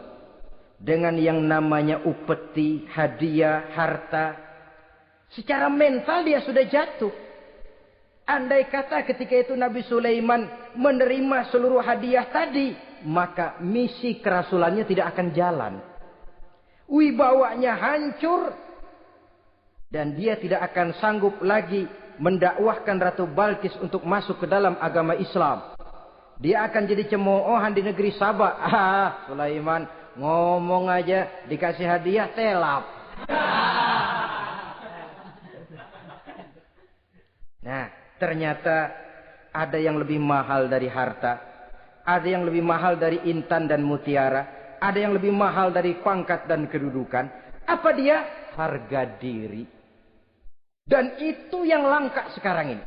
dengan yang namanya upeti, hadiah, harta, secara mental dia sudah jatuh. Andai kata ketika itu Nabi Sulaiman menerima seluruh hadiah tadi, maka misi kerasulannya tidak akan jalan. Wibawanya hancur, dan dia tidak akan sanggup lagi mendakwahkan Ratu Balkis untuk masuk ke dalam agama Islam. Dia akan jadi cemoohan di negeri Sabah. Sulaiman ngomong aja dikasih hadiah telap. Nah, ternyata ada yang lebih mahal dari harta. Ada yang lebih mahal dari intan dan mutiara. Ada yang lebih mahal dari pangkat dan kedudukan. Apa dia? Harga diri. Dan itu yang langka sekarang ini.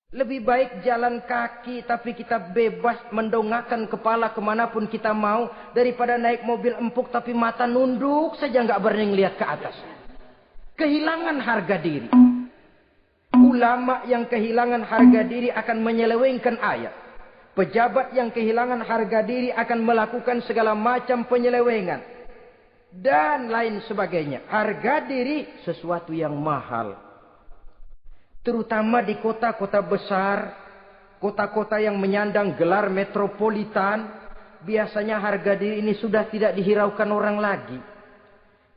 Lebih baik jalan kaki tapi kita bebas mendongakkan kepala kemanapun kita mau. Daripada naik mobil empuk tapi mata nunduk saja nggak berani lihat ke atas. Kehilangan harga diri. Ulama yang kehilangan harga diri akan menyelewengkan ayat. Pejabat yang kehilangan harga diri akan melakukan segala macam penyelewengan. Dan lain sebagainya. Harga diri sesuatu yang mahal. Terutama di kota-kota besar, kota-kota yang menyandang gelar metropolitan, biasanya harga diri ini sudah tidak dihiraukan orang lagi.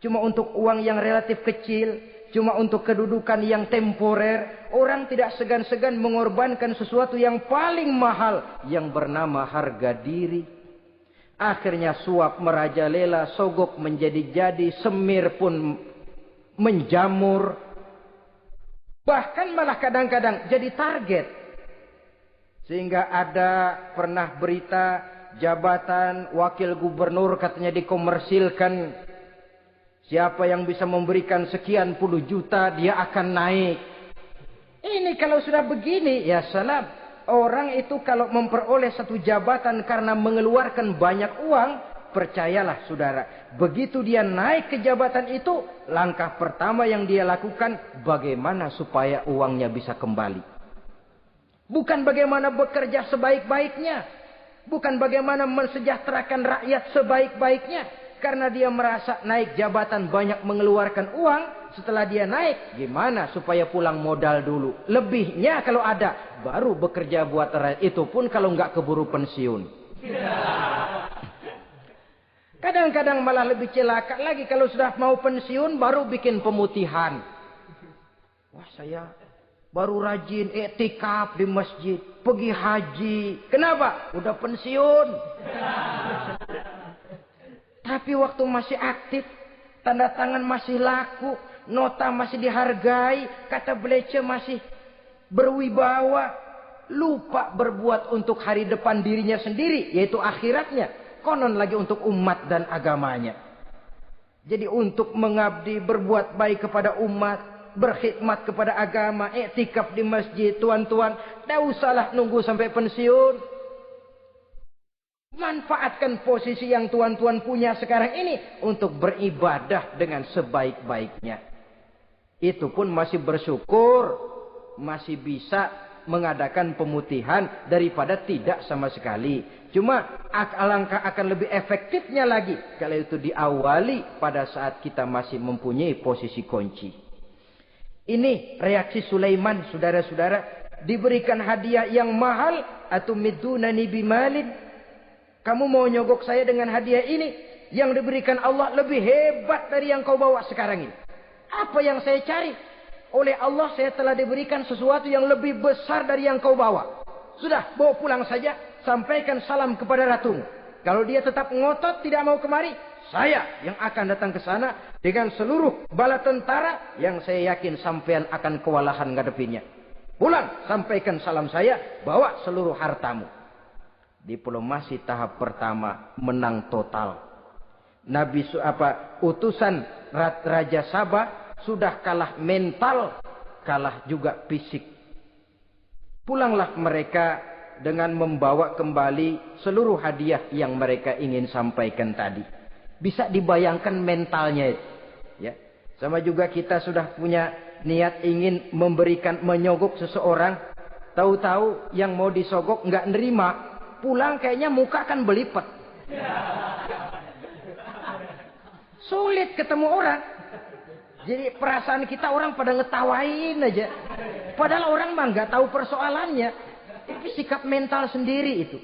Cuma untuk uang yang relatif kecil, cuma untuk kedudukan yang temporer, orang tidak segan-segan mengorbankan sesuatu yang paling mahal yang bernama harga diri. Akhirnya suap merajalela, sogok menjadi-jadi, semir pun menjamur. Bahkan malah kadang-kadang jadi target. Sehingga ada pernah berita jabatan wakil gubernur katanya dikomersilkan. Siapa yang bisa memberikan sekian puluh juta dia akan naik. Ini kalau sudah begini ya salam. Orang itu kalau memperoleh satu jabatan karena mengeluarkan banyak uang, percayalah saudara, begitu dia naik ke jabatan itu, langkah pertama yang dia lakukan, bagaimana supaya uangnya bisa kembali. Bukan bagaimana bekerja sebaik-baiknya. Bukan bagaimana mensejahterakan rakyat sebaik-baiknya. Karena dia merasa naik jabatan banyak mengeluarkan uang, setelah dia naik, gimana supaya pulang modal dulu. Lebihnya kalau ada, baru bekerja buat rakyat. Itu pun kalau nggak keburu pensiun. Kadang-kadang malah lebih celaka lagi kalau sudah mau pensiun baru bikin pemutihan. Wah saya baru rajin iktikaf di masjid, pergi haji. Kenapa? Udah pensiun. Tapi waktu masih aktif, tanda tangan masih laku, nota masih dihargai, kata belece masih berwibawa, lupa berbuat untuk hari depan dirinya sendiri, yaitu akhiratnya. Konon lagi untuk umat dan agamanya. Jadi untuk mengabdi, berbuat baik kepada umat, berkhidmat kepada agama, iktikaf di masjid, tuan-tuan, tak usahlah nunggu sampai pensiun. Manfaatkan posisi yang tuan-tuan punya sekarang ini untuk beribadah dengan sebaik-baiknya. Itu pun masih bersyukur, masih bisa mengadakan pemutihan daripada tidak sama sekali. Cuma alangkah akan lebih efektifnya lagi kalau itu diawali pada saat kita masih mempunyai posisi kunci. Ini reaksi Sulaiman, saudara-saudara. Diberikan hadiah yang mahal, atau midunani bimalin. Kamu mau nyogok saya dengan hadiah ini? Yang diberikan Allah lebih hebat dari yang kau bawa sekarang ini. Apa yang saya cari? Oleh Allah saya telah diberikan sesuatu yang lebih besar dari yang kau bawa. Sudah, bawa pulang saja. Sampaikan salam kepada ratumu. Kalau dia tetap ngotot tidak mau kemari, saya yang akan datang ke sana dengan seluruh bala tentara yang saya yakin sampean akan kewalahan ngadepinnya. Pulang, sampaikan salam saya, bawa seluruh hartamu. Diplomasi tahap pertama menang total. Utusan Raja Sabah sudah kalah mental, kalah juga fisik. Pulanglah mereka dengan membawa kembali seluruh hadiah yang mereka ingin sampaikan tadi. Bisa dibayangkan mentalnya itu. Ya. Sama juga kita sudah punya niat ingin menyogok seseorang. Tahu-tahu yang mau disogok nggak nerima. Pulang kayaknya muka kan belipet. Sulit ketemu orang. Jadi perasaan kita orang pada ngetawain aja. Padahal orang mah nggak tahu persoalannya. Tapi sikap mental sendiri itu.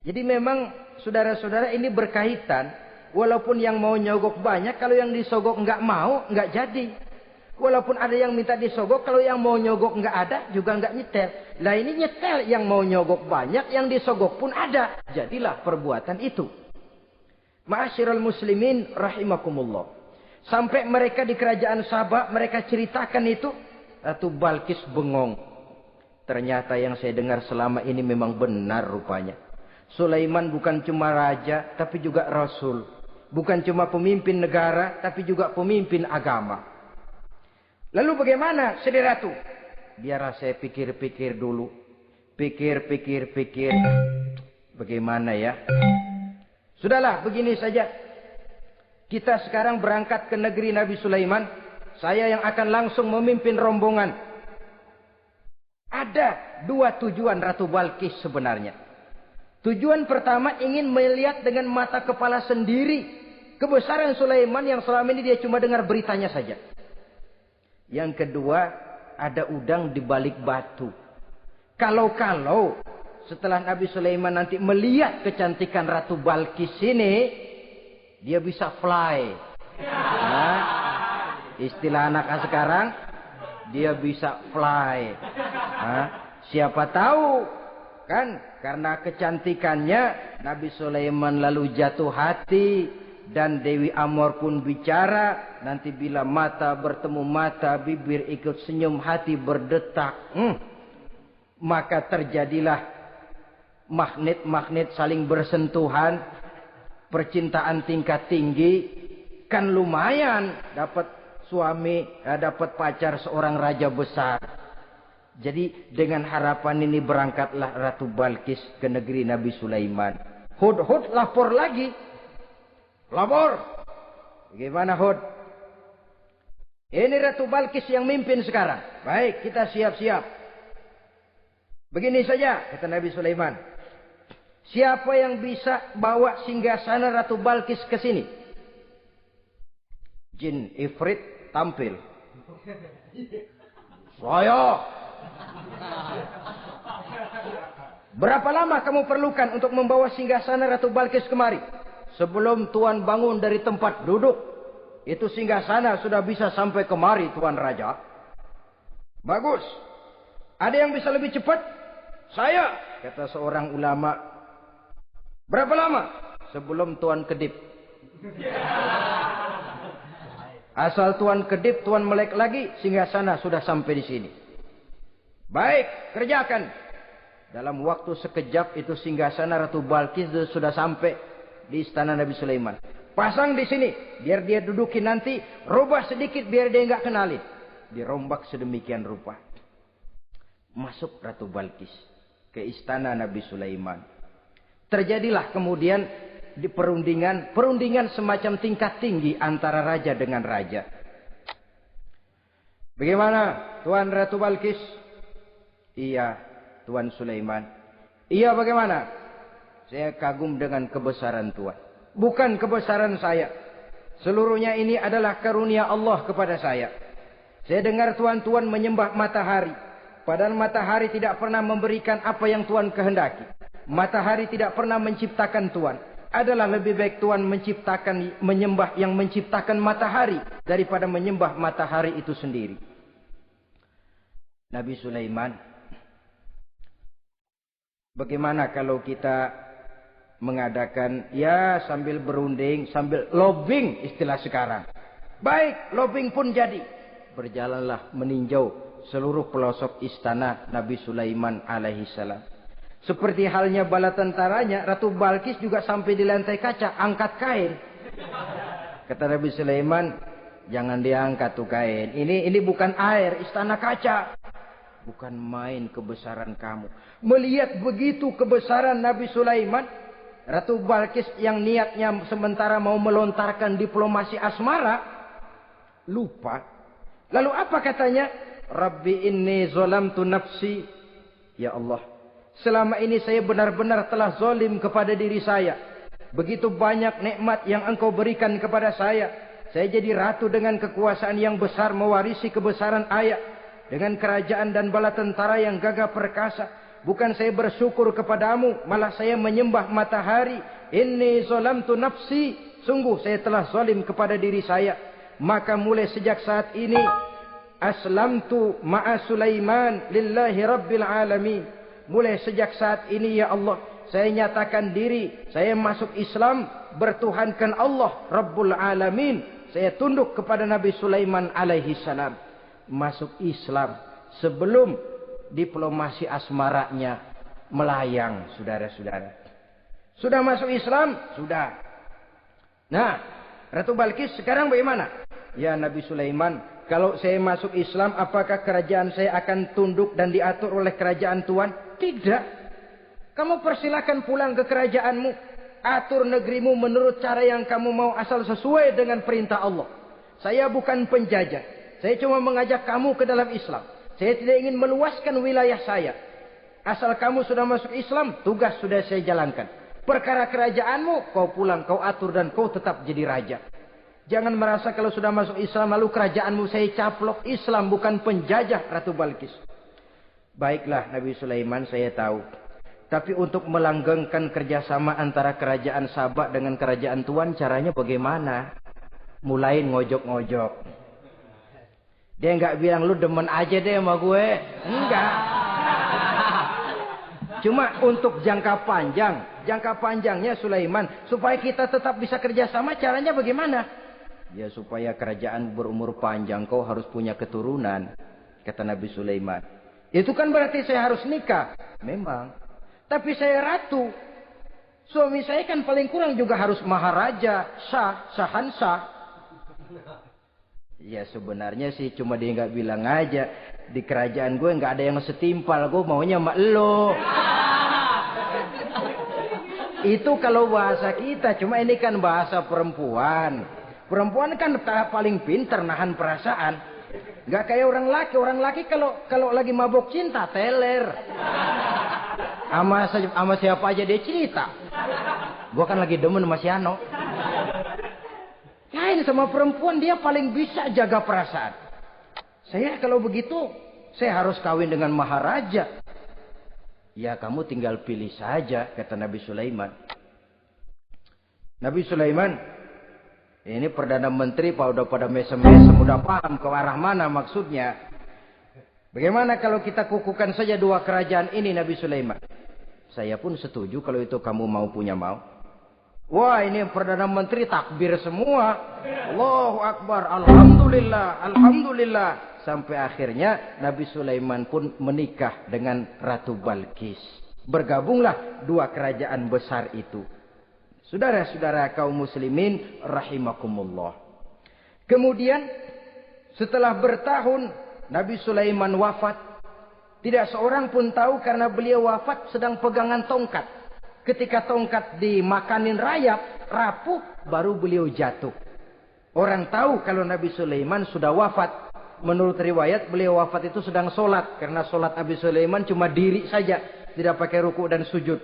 Jadi memang saudara-saudara ini berkaitan. Walaupun yang mau nyogok banyak, kalau yang disogok nggak mau, nggak jadi. Walaupun ada yang minta disogok, kalau yang mau nyogok nggak ada, juga nggak nyetel. Lah ini nyetel, yang mau nyogok banyak, yang disogok pun ada. Jadilah perbuatan itu. Ma'asyiral muslimin rahimakumullah. Sampai mereka di kerajaan Sabah, mereka ceritakan itu. Ratu Balkis bengong. Ternyata yang saya dengar selama ini memang benar rupanya. Sulaiman bukan cuma raja, tapi juga rasul. Bukan cuma pemimpin negara, tapi juga pemimpin agama. Lalu bagaimana, Sri Ratu? biar saya pikir-pikir dulu. Pikir. Bagaimana ya? Sudahlah, begini saja. Kita sekarang berangkat ke negeri Nabi Sulaiman. Saya yang akan langsung memimpin rombongan. Ada 2 tujuan Ratu Balqis sebenarnya. Tujuan pertama ingin melihat dengan mata kepala sendiri kebesaran Sulaiman yang selama ini dia cuma dengar beritanya saja. Yang kedua, ada udang di balik batu. Kalau setelah Nabi Sulaiman nanti melihat kecantikan Ratu Balqis ini, dia bisa fly. Nah, istilah anak sekarang, dia bisa fly. Nah, siapa tahu kan karena kecantikannya Nabi Sulaiman lalu jatuh hati. Dan Dewi Amor pun bicara. Nanti bila mata bertemu mata, bibir ikut senyum, hati berdetak. Maka terjadilah magnet-magnet saling bersentuhan. Percintaan tingkat tinggi. Kan lumayan dapat suami, dapat pacar seorang raja besar. Jadi dengan harapan ini berangkatlah Ratu Balqis ke negeri Nabi Sulaiman. Hud lapor lagi. Lapor. Bagaimana Hud? Ini Ratu Balqis yang mimpin sekarang. Baik, kita siap-siap. Begini saja, kata Nabi Sulaiman. Siapa yang bisa bawa singgasana Ratu Balqis ke sini? Jin Ifrit tampil. Saya. Berapa lama kamu perlukan untuk membawa singgasana Ratu Balqis kemari? Sebelum Tuan bangun dari tempat duduk, itu singgasana sudah bisa sampai kemari, Tuan Raja. Bagus. Ada yang bisa lebih cepat? Saya, kata seorang ulama. Berapa lama? Sebelum Tuan kedip. Asal Tuan kedip, Tuan melek lagi, singgasana sudah sampai di sini. Baik, kerjakan. Dalam waktu sekejap itu singgasana Ratu Balqis sudah sampai di istana Nabi Sulaiman. Pasang di sini, biar dia dudukin nanti. Rubah sedikit biar dia nggak kenalin. Dirombak sedemikian rupa. Masuk Ratu Balqis ke istana Nabi Sulaiman. Terjadilah kemudian di perundingan semacam tingkat tinggi antara raja dengan raja. Bagaimana Tuan Ratu Balqis? Iya, Tuan Sulaiman. Iya, bagaimana? Saya kagum dengan kebesaran Tuhan. Bukan kebesaran saya. Seluruhnya ini adalah karunia Allah kepada saya. Saya dengar Tuhan menyembah matahari. Padahal matahari tidak pernah memberikan apa yang Tuhan kehendaki. Matahari tidak pernah menciptakan Tuhan. Adalah lebih baik Tuhan menyembah yang menciptakan matahari daripada menyembah matahari itu sendiri. Nabi Sulaiman, bagaimana kalau kita mengadakan ya sambil berunding, sambil lobbying istilah sekarang. Baik, lobbying pun jadi. Berjalanlah meninjau seluruh pelosok istana Nabi Sulaiman alaihissalam. Seperti halnya bala tentaranya, Ratu Balqis juga sampai di lantai kaca, angkat kain. Kata Nabi Sulaiman, jangan diangkat tuh kain. Ini bukan air, istana kaca. Bukan main kebesaran kamu. Melihat begitu kebesaran Nabi Sulaiman, Ratu Balqis yang niatnya sementara mau melontarkan diplomasi asmara, lupa. Lalu apa katanya? Rabbi inni zalamtu nafsi. Ya Allah, selama ini saya benar-benar telah zalim kepada diri saya. Begitu banyak nikmat yang Engkau berikan kepada saya. Saya jadi ratu dengan kekuasaan yang besar, mewarisi kebesaran ayah. Dengan kerajaan dan bala tentara yang gagah perkasa. Bukan saya bersyukur kepadamu, malah saya menyembah matahari. Inni zalamtu nafsi. Sungguh saya telah zalim kepada diri saya. Maka mulai sejak saat ini, aslamtu ma'a Sulaiman lillahi rabbil alamin. Mulai sejak saat ini ya Allah, saya nyatakan diri, saya masuk Islam, bertuhankan Allah Rabbul Alamin. Saya tunduk kepada Nabi Sulaiman alaihi salam. Masuk Islam sebelum diplomasi asmaranya melayang, saudara-saudara. Sudah masuk Islam? Sudah. Nah, Ratu Balqis sekarang bagaimana? Ya Nabi Sulaiman, Kalau saya masuk Islam, apakah kerajaan saya akan tunduk dan diatur oleh kerajaan Tuhan? Tidak. Kamu persilakan pulang ke kerajaanmu. Atur negerimu menurut cara yang kamu mau, asal sesuai dengan perintah Allah. Saya bukan penjajah. Saya cuma mengajak kamu ke dalam Islam. Saya tidak ingin meluaskan wilayah saya. Asal kamu sudah masuk Islam, tugas sudah saya jalankan. Perkara kerajaanmu, kau pulang, kau atur, dan kau tetap jadi raja. Jangan merasa kalau sudah masuk Islam lalu kerajaanmu saya caplok. Islam bukan penjajah, Ratu Balkis. Baiklah Nabi Sulaiman, saya tahu. Tapi untuk melanggengkan kerjasama antara kerajaan Sabak dengan kerajaan Tuhan, caranya bagaimana? Mulai ngojok-ngojok. Dia nggak bilang, lu demen aja deh sama gue. Enggak. Cuma untuk jangka panjang. Jangka panjangnya Sulaiman. Supaya kita tetap bisa kerjasama, caranya bagaimana? Ya supaya kerajaan berumur panjang, kau harus punya keturunan. Kata Nabi Sulaiman. Itu kan berarti saya harus nikah. Memang. Tapi saya ratu. Suami saya kan paling kurang juga harus maharaja, sahansah. Ya sebenarnya sih cuma dia nggak bilang aja. Di kerajaan gue nggak ada yang setimpal. Gue maunya sama elo. Itu kalau bahasa kita. Cuma ini kan bahasa perempuan. Perempuan kan paling pintar nahan perasaan. Nggak kayak orang laki. Orang laki kalau lagi mabok cinta teler. Sama siapa aja dia cerita. Gue kan lagi demen sama si Ano. Lain sama perempuan, dia paling bisa jaga perasaan. Saya kalau begitu, saya harus kawin dengan maharaja. Ya kamu tinggal pilih saja, kata Nabi Sulaiman. Nabi Sulaiman, ini Perdana Menteri udah pada mesem-mesem, udah paham ke arah mana maksudnya. Bagaimana kalau kita kukuhkan saja dua kerajaan ini, Nabi Sulaiman? Saya pun setuju kalau itu kamu punya mau. Wah, ini Perdana Menteri takbir semua. Allahu Akbar, Alhamdulillah, Alhamdulillah. Sampai akhirnya Nabi Sulaiman pun menikah dengan Ratu Balkis. Bergabunglah dua kerajaan besar itu. Saudara-saudara kaum muslimin rahimakumullah. Kemudian setelah bertahun Nabi Sulaiman wafat. Tidak seorang pun tahu karena beliau wafat sedang pegangan tongkat. Ketika tongkat dimakanin rayap, rapuh, baru beliau jatuh. Orang tahu kalau Nabi Sulaiman sudah wafat. Menurut riwayat beliau wafat itu sedang sholat. Karena sholat Nabi Sulaiman cuma diri saja. Tidak pakai ruku dan sujud.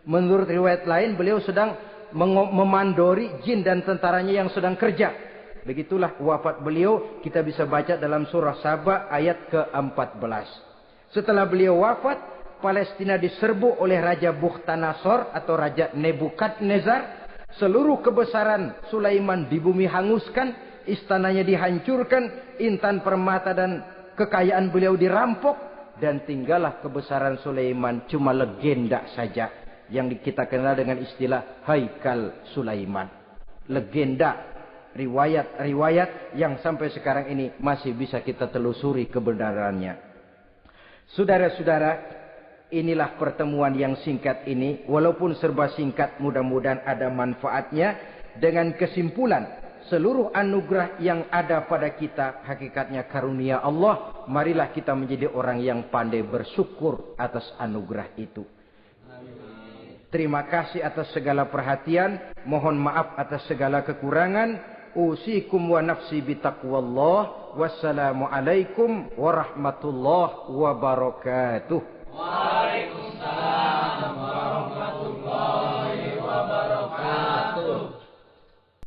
Menurut riwayat lain beliau sedang memandori jin dan tentaranya yang sedang kerja. Begitulah wafat beliau. Kita bisa baca dalam surah Saba ayat ke-14. Setelah beliau wafat, Palestina diserbu oleh Raja Bukhtanasor atau Raja Nebukadnezar. Seluruh kebesaran Sulaiman di bumi hanguskan, istananya dihancurkan, intan permata dan kekayaan beliau dirampok, dan tinggallah kebesaran Sulaiman cuma legenda saja yang kita kenal dengan istilah Haikal Sulaiman. Legenda, riwayat-riwayat yang sampai sekarang ini masih bisa kita telusuri kebenarannya. Saudara-saudara, inilah pertemuan yang singkat ini. Walaupun serba singkat, mudah-mudahan ada manfaatnya. Dengan kesimpulan, seluruh anugerah yang ada pada kita hakikatnya karunia Allah. Marilah kita menjadi orang yang pandai bersyukur atas anugerah itu. Terima kasih atas segala perhatian. Mohon maaf atas segala kekurangan. Usikum wa nafsi bitaqwallah. Wassalamualaikum warahmatullahi wabarakatuh.